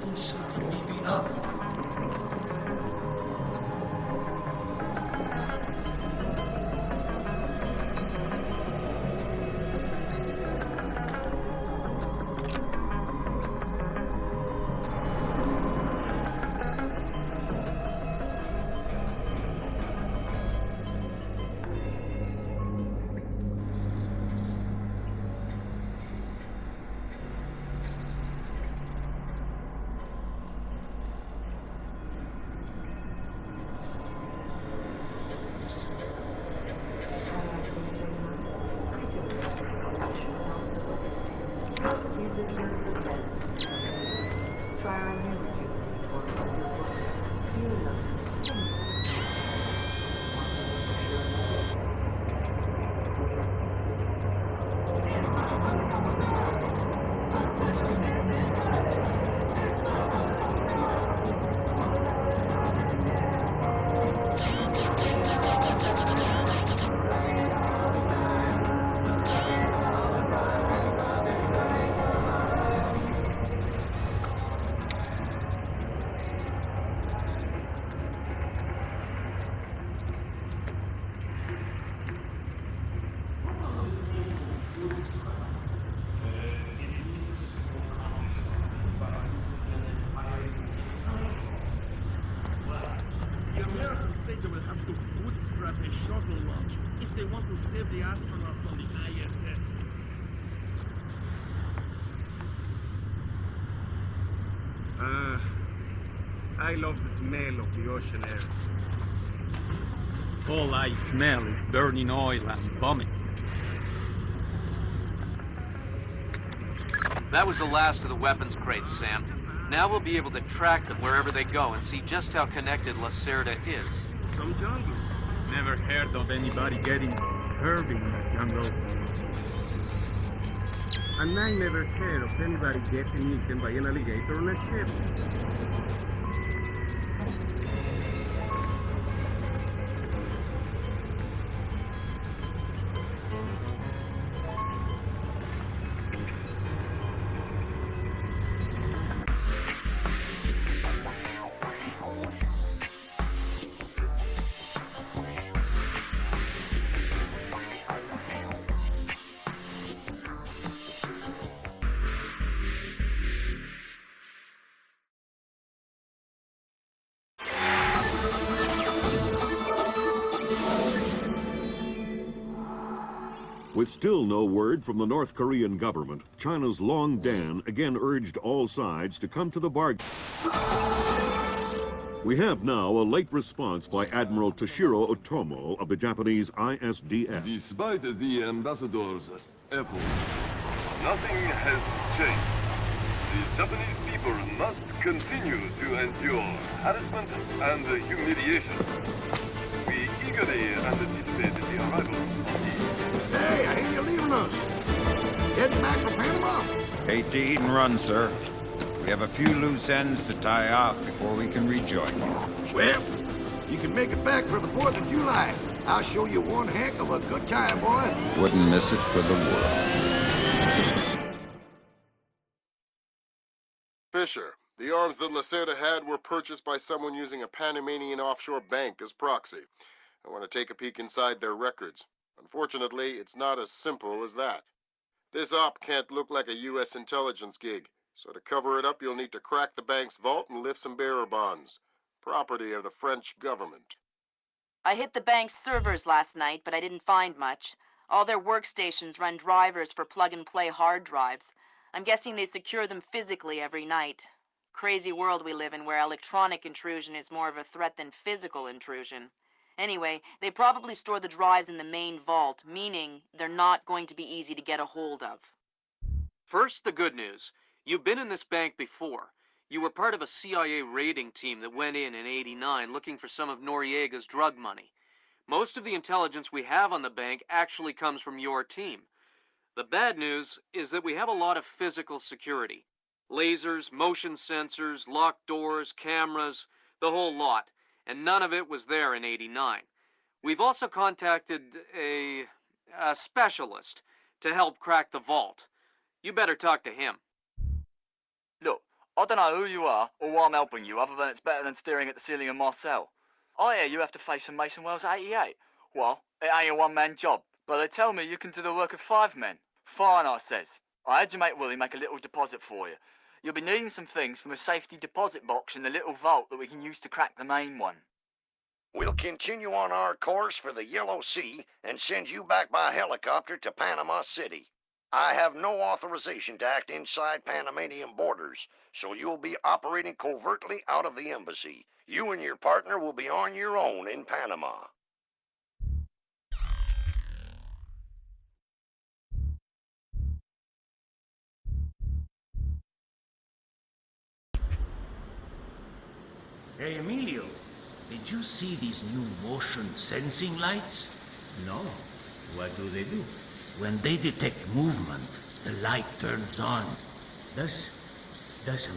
The Americans say they will have to bootstrap a shuttle launch if they want to save the astronauts on the ISS. I love the smell of the ocean air. All I smell is burning oil and vomit. That was the last of the weapons crates, Sam. Now we'll be able to track them wherever they go and see just how connected Lacerda is. Some jungle. Never heard of anybody getting scurvy in the jungle. And I never heard of anybody getting eaten by an alligator on a ship. With still no word from the North Korean government, China's Long Dan again urged all sides to come to the bargain. We have now a late response by Admiral Toshiro Otomo of the Japanese ISDF. Despite the ambassador's efforts, nothing has changed. The Japanese people must continue to endure harassment and humiliation. We eagerly anticipate the arrival of the... Hey, I hear you're leaving us. Heading back for Panama? Hate to eat and run, sir. We have a few loose ends to tie off before we can rejoin you. Well, you can make it back for the 4th of July. I'll show you one heck of a good time, boy. Wouldn't miss it for the world. Fisher, the arms that Lacerda had were purchased by someone using a Panamanian offshore bank as proxy. I want to take a peek inside their records. Unfortunately, it's not as simple as that. This op can't look like a U.S. intelligence gig, so to cover it up, you'll need to crack the bank's vault and lift some bearer bonds. Property of the French government. I hit the bank's servers last night, but I didn't find much. All their workstations run drivers for plug-and-play hard drives. I'm guessing they secure them physically every night. Crazy world we live in where electronic intrusion is more of a threat than physical intrusion. Anyway, they probably store the drives in the main vault, meaning they're not going to be easy to get a hold of. First, the good news. You've been in this bank before. You were part of a CIA raiding team that went in '89 looking for some of Noriega's drug money. Most of the intelligence we have on the bank actually comes from your team. The bad news is that we have a lot of physical security. Lasers, motion sensors, locked doors, cameras, the whole lot. And none of it was there in '89. We've also contacted a specialist to help crack the vault. You better talk to him. Look, I don't know who you are or why I'm helping you, other than it's better than staring at the ceiling of my cell. I hear you have to face some Mason Wells 88. Well, it ain't a one-man job, but they tell me you can do the work of 5 men. Fine, I says. I had your mate Willie make a little deposit for you. You'll be needing some things from a safety deposit box in the little vault that we can use to crack the main one. We'll continue on our course for the Yellow Sea and send you back by helicopter to Panama City. I have no authorization to act inside Panamanian borders, so you'll be operating covertly out of the embassy. You and your partner will be on your own in Panama. Hey, Emilio, did you see these new motion sensing lights? No. What do they do? When they detect movement, the light turns on. That's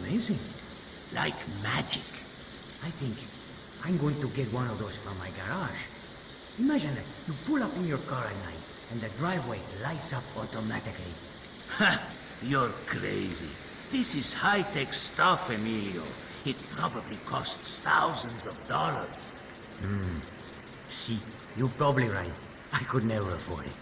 amazing. Like magic. I think I'm going to get one of those from my garage. Imagine that you pull up in your car at night and the driveway lights up automatically. Ha! You're crazy. This is high-tech stuff, Emilio. It probably costs thousands of dollars. See, you're probably right. I could never afford it.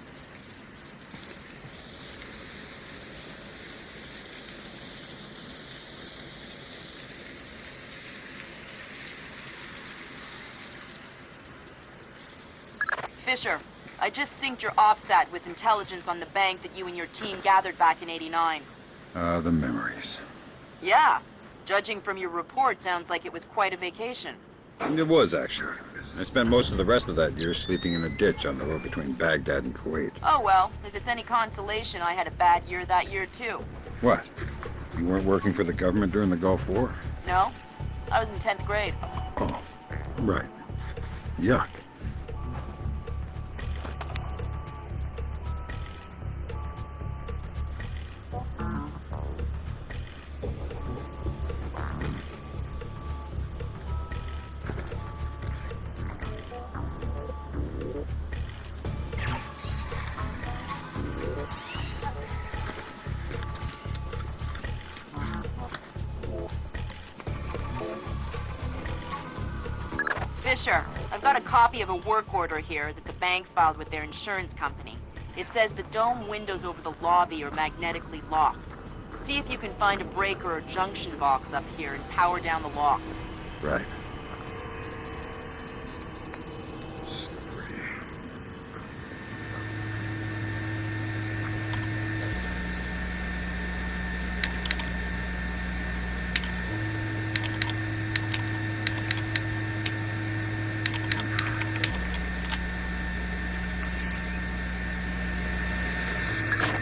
Fisher, I just synced your OPSAT with intelligence on the bank that you and your team gathered back in '89. The memories. Yeah. Judging from your report, sounds like it was quite a vacation. It was, actually. I spent most of the rest of that year sleeping in a ditch on the road between Baghdad and Kuwait. Oh well, if it's any consolation, I had a bad year that year too. What? You weren't working for the government during the Gulf War? No, I was in 10th grade. Oh, right. Yuck. Fisher, I've got a copy of a work order here that the bank filed with their insurance company. It says the dome windows over the lobby are magnetically locked. See if you can find a breaker or junction box up here and power down the locks. Right.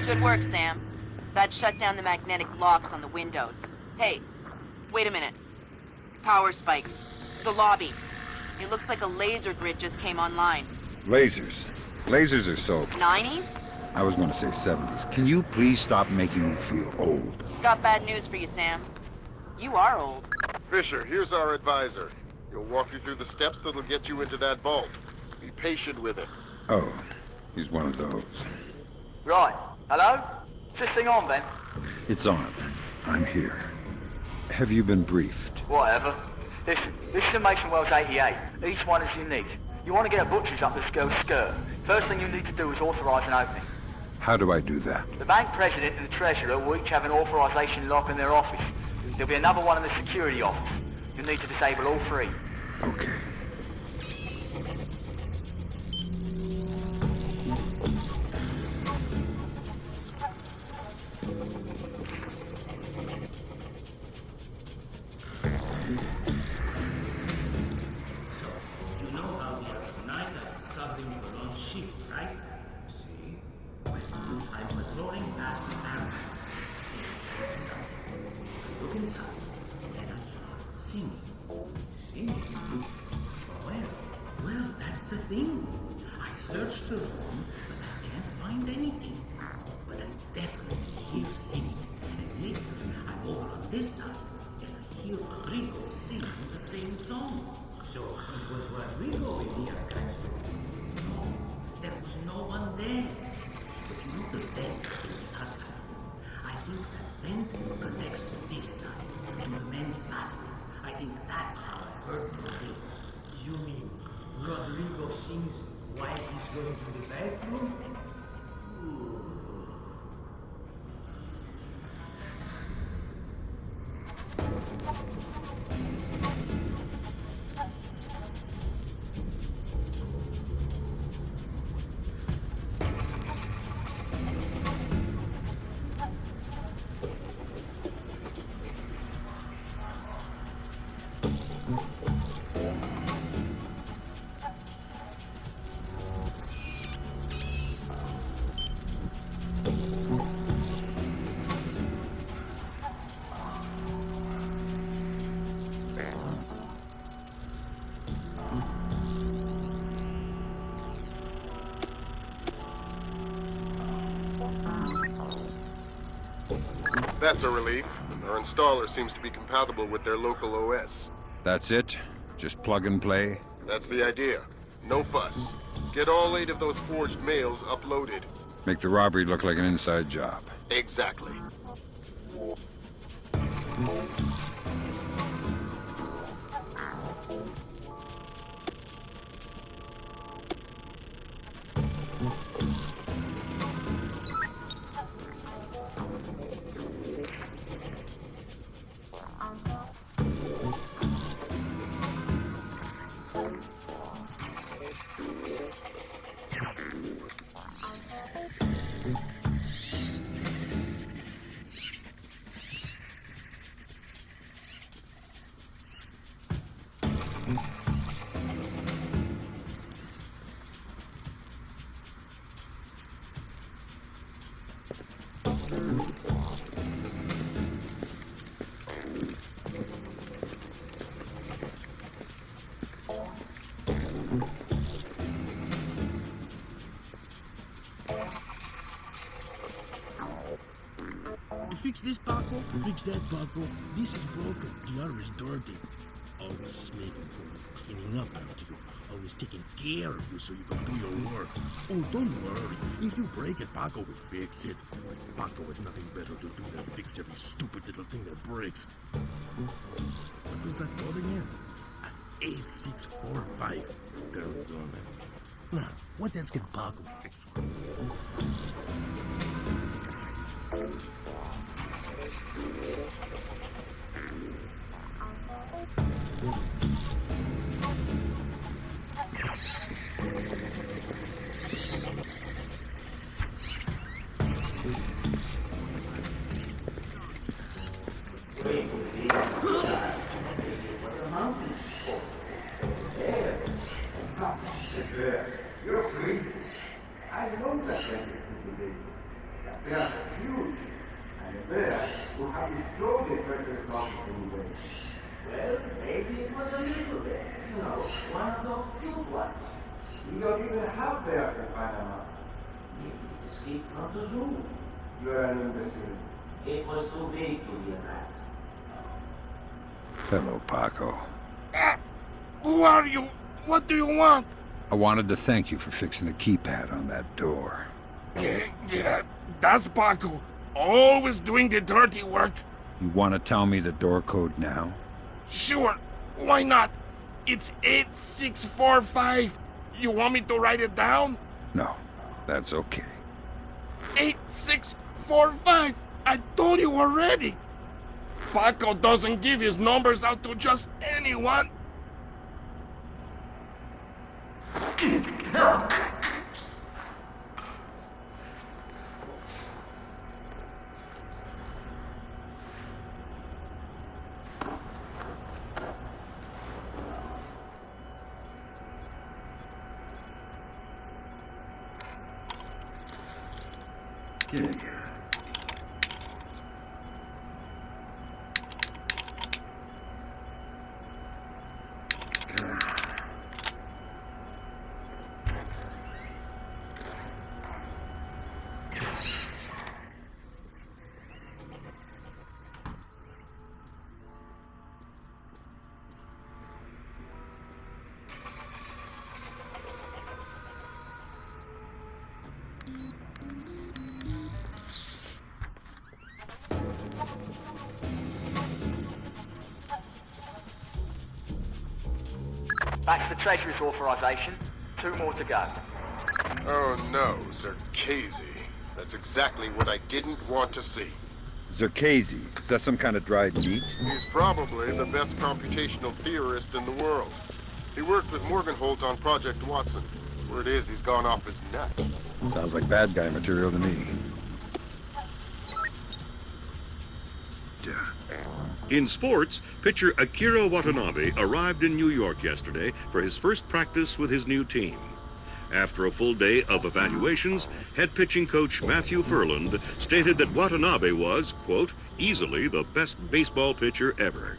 Good work, Sam. That shut down the magnetic locks on the windows. Hey, wait a minute. Power spike. The lobby. It looks like a laser grid just came online. Lasers. Lasers are so... 90s? I was going to say 70s. Can you please stop making me feel old? Got bad news for you, Sam. You are old. Fisher, here's our advisor. He'll walk you through the steps that'll get you into that vault. Be patient with him. Oh, he's one of those. Right. Hello? Is this thing on, then? It's on. I'm here. Have you been briefed? Whatever. This is a Mason Wells 88. Each one is unique. You want to get a butcher's up this girl's skirt. First thing you need to do is authorize an opening. How do I do that? The bank president and the treasurer will each have an authorization lock in their office. There'll be another one in the security office. You'll need to disable all three. Okay. Well, that's the thing. I searched the room, but I can't find anything. But I definitely hear singing. And later, I'm over on this side, and I hear Rodrigo singing the same song. So it was Rodrigo in the archives. No, there was no one there. But you know the vent in the archive room? I think that vent connects to this side, to the men's bathroom. I think that's how I heard Rodrigo. You mean Rodrigo sings while he's going to the bathroom? That's a relief. Our installer seems to be compatible with their local OS. That's it? Just plug and play? That's the idea. No fuss. Get all 8 of those forged mails uploaded. Make the robbery look like an inside job. Exactly. Fix this, Paco. Fix that, Paco. This is broken. The other is dirty. Always slaving for you, cleaning up after you. Always taking care of you so you can do your work. Oh, don't worry. If you break it, Paco will fix it. Paco has nothing better to do than fix every stupid little thing that breaks. What was that code again? An A645. There we go, man. Now, what else can Paco fix for you? You're crazy. I know that they are huge. And there, who have destroyed the precious block anyway. Well, maybe it was a little bit. You know, one of those cute ones. We don't even have theirs in Panama. Maybe it escaped from the zoo. You're an imbecile. It was too big to be a rat. Hello, Paco. Who are you? What do you want? I wanted to thank you for fixing the keypad on that door. Yeah, that's Paco. Always doing the dirty work. You want to tell me the door code now? Sure, why not? It's 8645. You want me to write it down? No, that's okay. 8645. I told you already. Paco doesn't give his numbers out to just anyone. Get in here. Back to the Treasury's authorization. 2 more to go. Oh no, Zerkazy. That's exactly what I didn't want to see. Zerkazy, is that some kind of dried meat? He's probably the best computational theorist in the world. He worked with Morgenholt on Project Watson. Word is he's gone off his nut. Sounds like bad guy material to me. In sports, pitcher Akira Watanabe arrived in New York yesterday for his first practice with his new team. After a full day of evaluations, head pitching coach Matthew Furland stated that Watanabe was, quote, easily the best baseball pitcher ever.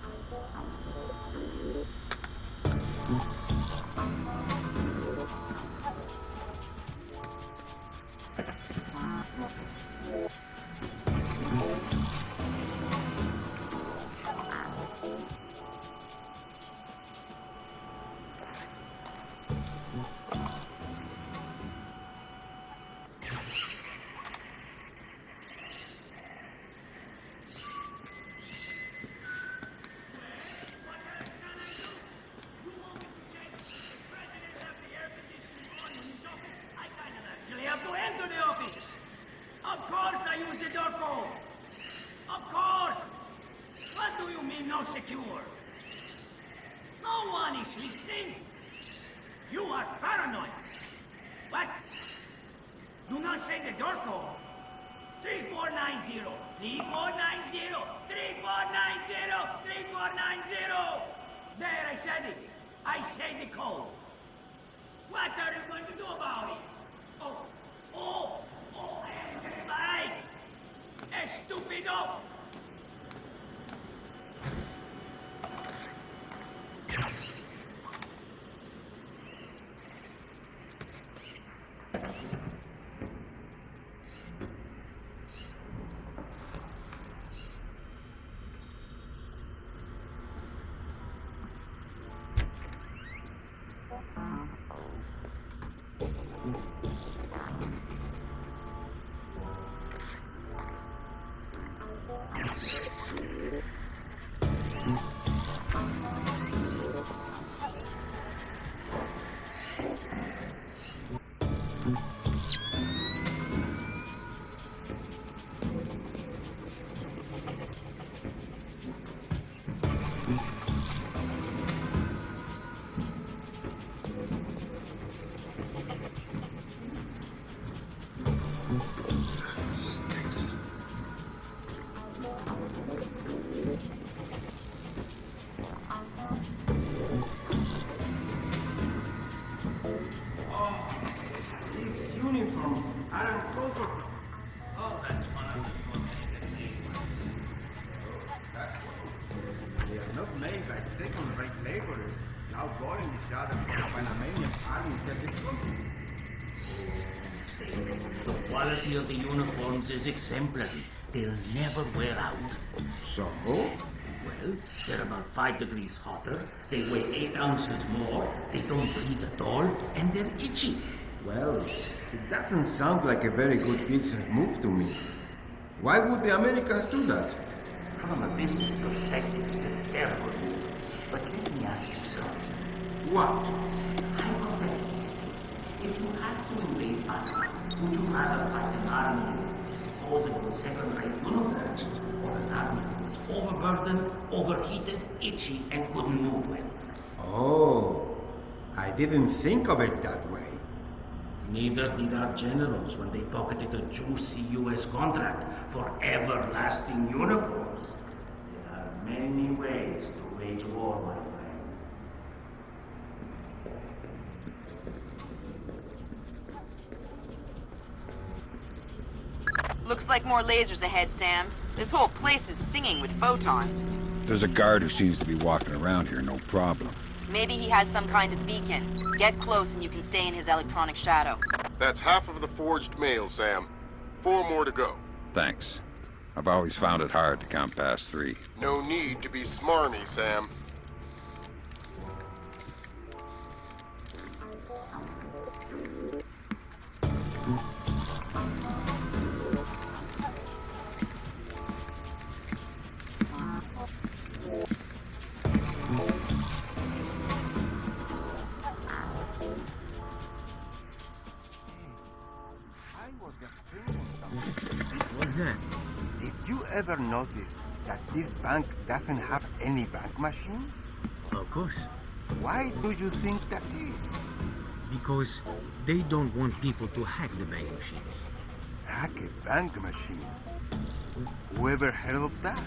no secure. No one is listening. You are paranoid. What? Do not say the door code. 3490. 3490. 3490. 3490. There, I said it. I say the code. What are you going to do about it? Bye! Estúpido! Uniforms are uncomfortable. Oh, that's one of the They are not made by second-rate laborers now boring each other for the Panamanian army service country. The quality of the uniforms is exemplary. They'll never wear out. So? Well, they're about 5 degrees hotter, they weigh 8 ounces more, they don't breathe at all, and they're itchy. Well, it doesn't sound like a very good business move to me. Why would the Americans do that? From a business perspective, it's a terrible move. But let me ask you something. What? Hypothetically, if you had to invade Panama, would you rather fight an army with disposable second-rate uniforms, or an army that was overburdened, overheated, itchy, and couldn't move well? Oh, I didn't think of it that way. Neither did our generals when they pocketed a juicy U.S. contract for everlasting uniforms. There are many ways to wage war, my friend. Looks like more lasers ahead, Sam. This whole place is singing with photons. There's a guard who seems to be walking around here, no problem. Maybe he has some kind of beacon. Get close and you can stay in his electronic shadow. That's half of the forged mail, Sam. 4 more to go. Thanks. I've always found it hard to count past 3. No need to be smarmy, Sam. What's that? Did you ever notice that this bank doesn't have any bank machines? Of course. Why do you think that is? Because they don't want people to hack the bank machines. Hack a bank machine? Whoever heard of that?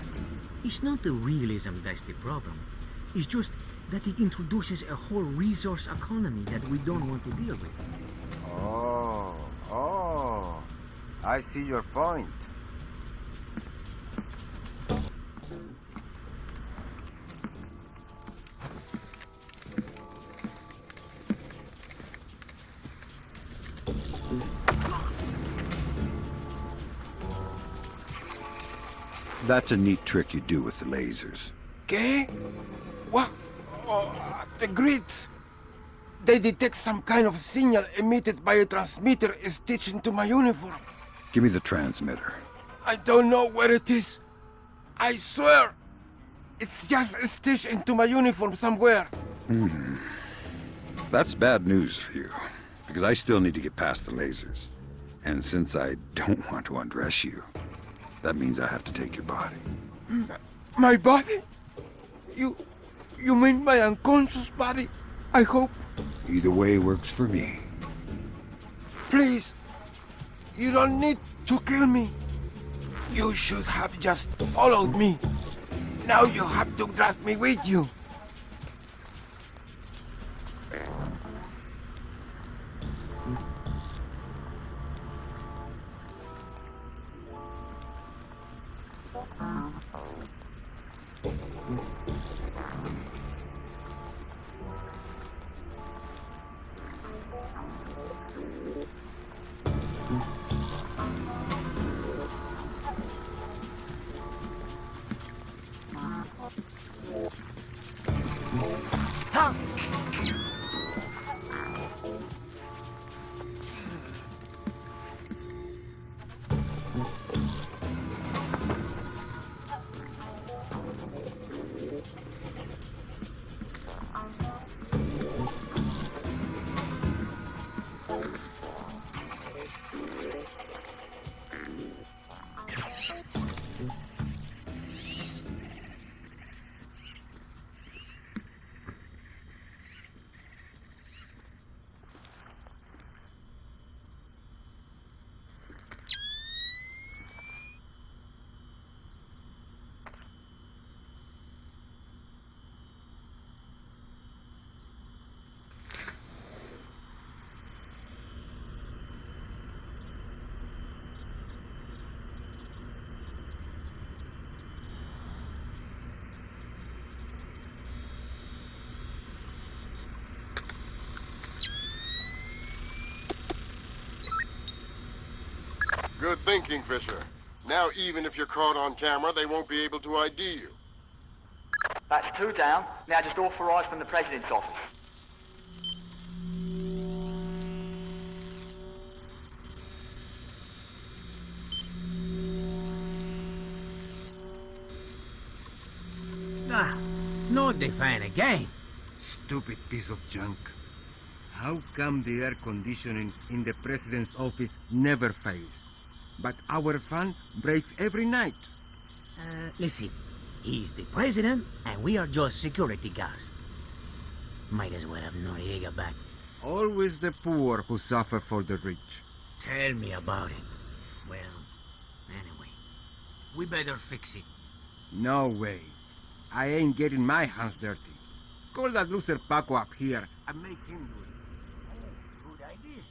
It's not the realism that's the problem. It's just that it introduces a whole resource economy that we don't want to deal with. Oh, I see your point. That's a neat trick you do with the lasers. ¿Qué? What? Oh, the grids. They detect some kind of signal emitted by a transmitter stitched into my uniform. Give me the transmitter. I don't know where it is. I swear. It's just stitched into my uniform somewhere. That's bad news for you, because I still need to get past the lasers. And since I don't want to undress you, that means I have to take your body. My body? You mean my unconscious body? I hope. Either way works for me. Please, you don't need to kill me. You should have just followed me. Now you have to drag me with you. Good thinking, Fisher. Now, even if you're caught on camera, they won't be able to ID you. That's 2 down. Now just authorised from the President's office. Ah, not define again. Stupid piece of junk. How come the air conditioning in the president's office never fails? But our fan breaks every night. Listen, he's the president, and we are just security guards. Might as well have Noriega back. Always the poor who suffer for the rich. Tell me about it. Well, anyway, we better fix it. No way. I ain't getting my hands dirty. Call that loser Paco up here and make him do it. Good idea.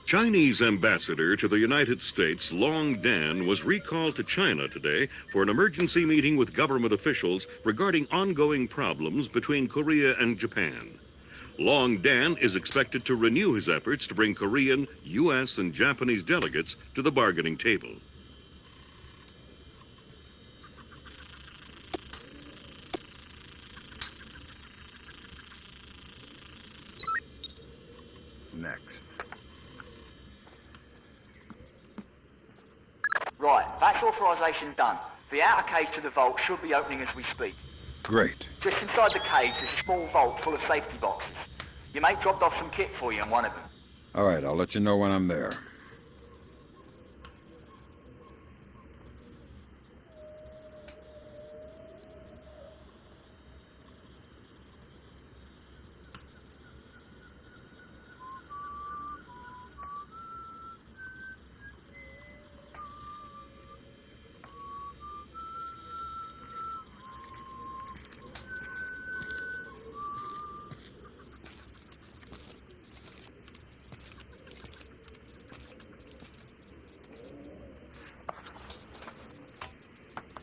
Chinese ambassador to the United States, Long Dan, was recalled to China today for an emergency meeting with government officials regarding ongoing problems between Korea and Japan. Long Dan is expected to renew his efforts to bring Korean, U.S., and Japanese delegates to the bargaining table. Next. Right, that's authorisation done. The outer cage to the vault should be opening as we speak. Great. Just inside the cage, there's a small vault full of safety boxes. Your mate dropped off some kit for you in one of them. All right, I'll let you know when I'm there.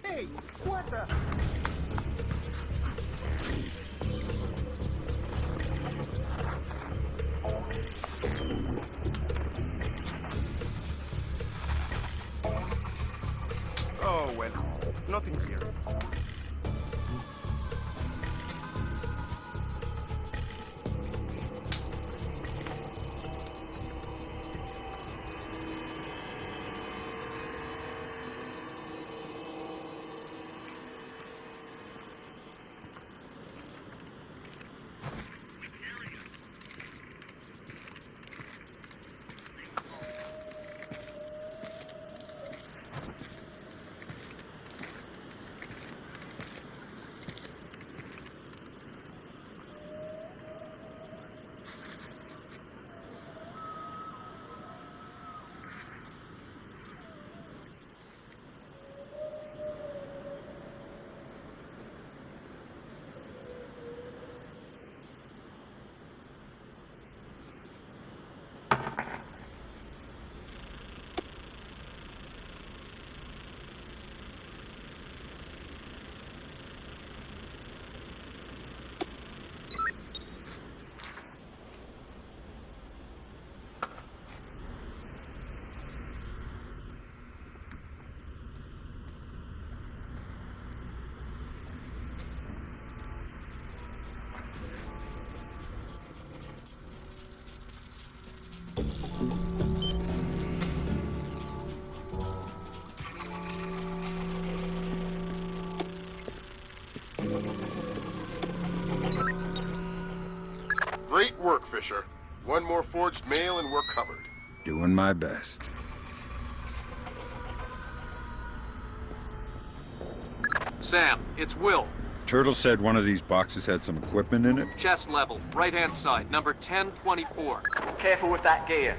Hey, what the? Oh, well, nothing here. Great work, Fisher. One more forged mail and we're covered. Doing my best. Sam, it's Will. Turtle said one of these boxes had some equipment in it. Chest level, right-hand side, number 1024. Careful with that gear.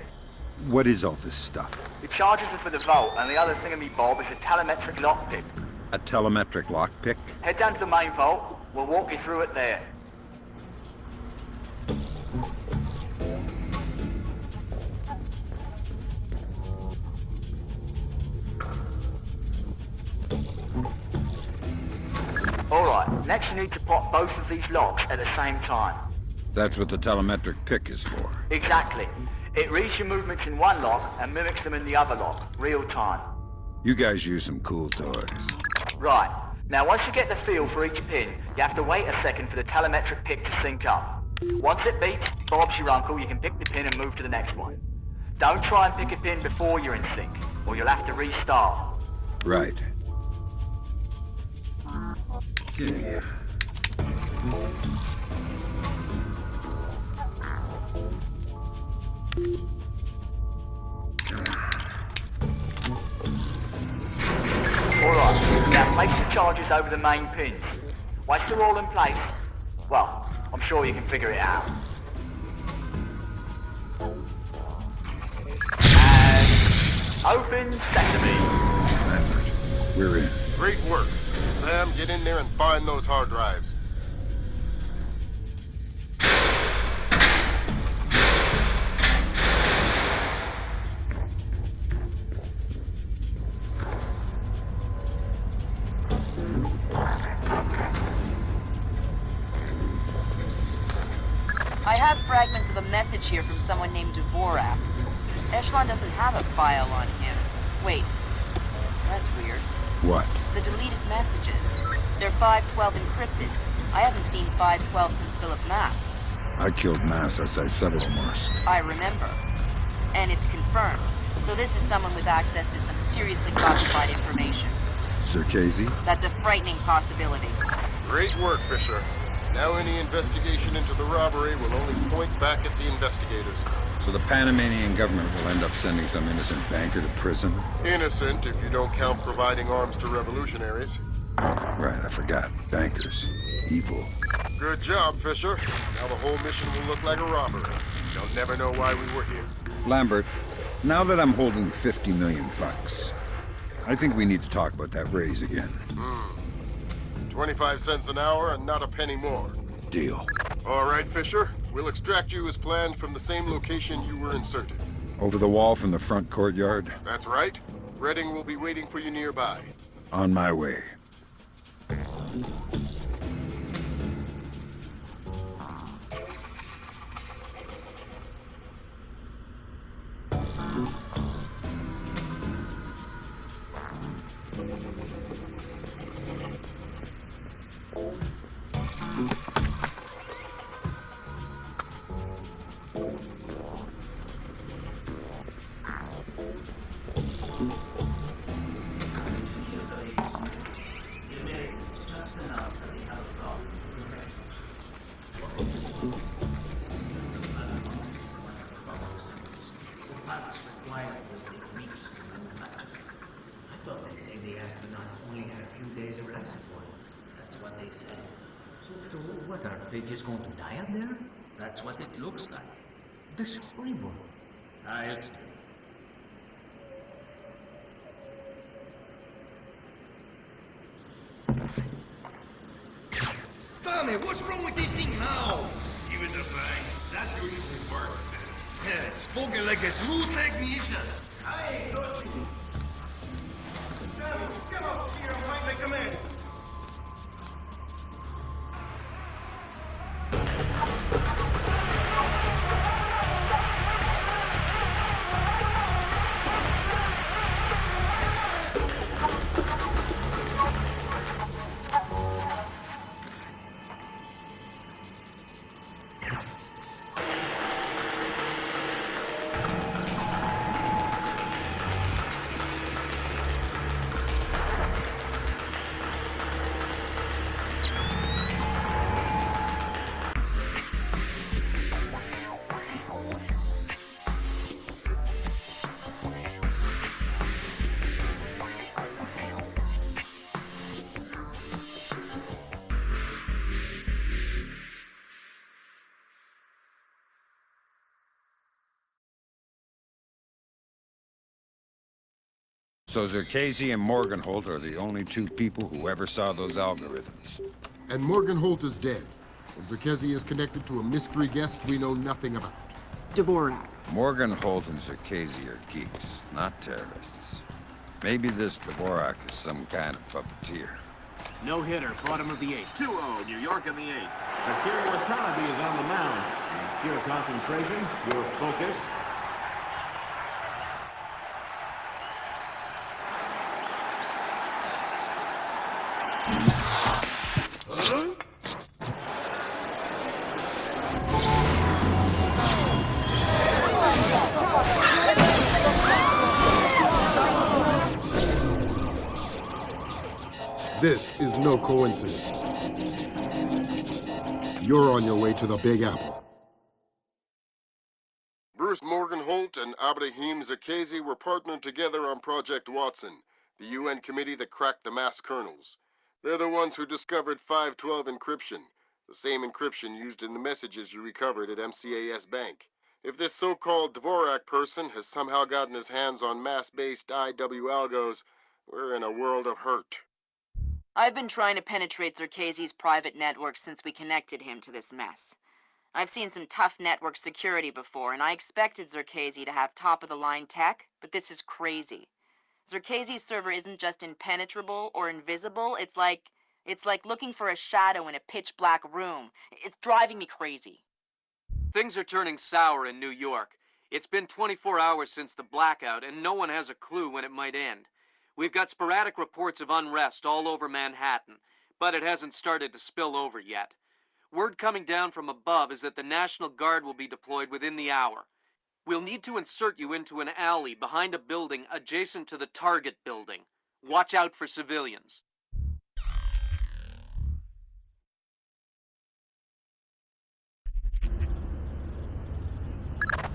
What is all this stuff? The charges are for the vault, and the other thingamy-bob is a telemetric lockpick. A telemetric lockpick? Head down to the main vault. We'll walk you through it there. Alright, next you need to pop both of these locks at the same time. That's what the telemetric pick is for. Exactly. It reads your movements in one lock and mimics them in the other lock, real time. You guys use some cool toys. Right. Now once you get the feel for each pin, you have to wait a second for the telemetric pick to sync up. Once it beeps, Bob's your uncle, you can pick the pin and move to the next one. Don't try and pick a pin before you're in sync, or you'll have to restart. Right. Yeah. Alright, now place the charges over the main pins. Once they're all in place, well, I'm sure you can figure it out. And open sesame. We're in. Great work. Sam, get in there and find those hard drives. I have fragments of a message here from someone named Dvorak. Echelon doesn't have a file on him. Wait, that's weird. What? The deleted messages. They're 512 encrypted. I haven't seen 512 since Philip Mass. I killed Mass outside Severomorsk. I remember. And it's confirmed. So this is someone with access to some seriously classified information. Zerkazy? That's a frightening possibility. Great work, Fisher. Now any investigation into the robbery will only point back at the investigators. So the Panamanian government will end up sending some innocent banker to prison? Innocent if you don't count providing arms to revolutionaries. Right, I forgot. Bankers. Evil. Good job, Fisher. Now the whole mission will look like a robbery. They'll never know why we were here. Lambert, now that I'm holding 50 million bucks, I think we need to talk about that raise again. 25 cents an hour and not a penny more. Deal. All right, Fisher. We'll extract you as planned from the same location you were inserted. Over the wall from the front courtyard? That's right. Redding will be waiting for you nearby. On my way. So what, are they just going to die out there? That's what it looks like. That's horrible. I'll see. Tommy, what's wrong with this thing now? Give it a bang. That usually works. Spoken like a true technician. I ain't got you. Tommy, come up here and find the command. So Zerkazy and Morgenholt are the only two people who ever saw those algorithms. And Morgenholt is dead. And Zerkazy is connected to a mystery guest we know nothing about. Dvorak. Morgenholt and Zerkazy are geeks, not terrorists. Maybe this Dvorak is some kind of puppeteer. No hitter, bottom of the eighth. 2-0, New York in the eighth. Akira Watanabe is on the mound. He's pure concentration, pure focus. This is no coincidence. You're on your way to the Big Apple. Bruce Morgenholt and Abraham Zerkazy were partnered together on Project Watson, the UN committee that cracked the mass kernels. They're the ones who discovered 512 encryption, the same encryption used in the messages you recovered at MCAS Bank. If this so-called Dvorak person has somehow gotten his hands on mass-based IW algos, we're in a world of hurt. I've been trying to penetrate Zerkazy's private network since we connected him to this mess. I've seen some tough network security before, and I expected Zerkazy to have top-of-the-line tech, but this is crazy. Zerkazy's server isn't just impenetrable or invisible, it's like looking for a shadow in a pitch-black room. It's driving me crazy. Things are turning sour in New York. It's been 24 hours since the blackout, and no one has a clue when it might end. We've got sporadic reports of unrest all over Manhattan, but it hasn't started to spill over yet. Word coming down from above is that the National Guard will be deployed within the hour. We'll need to insert you into an alley behind a building adjacent to the Target building. Watch out for civilians.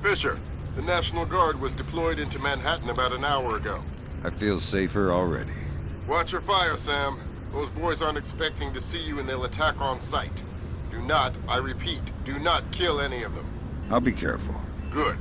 Fisher, the National Guard was deployed into Manhattan about an hour ago. I feel safer already. Watch your fire, Sam. Those boys aren't expecting to see you and they'll attack on sight. Do not, I repeat, do not kill any of them. I'll be careful. Good.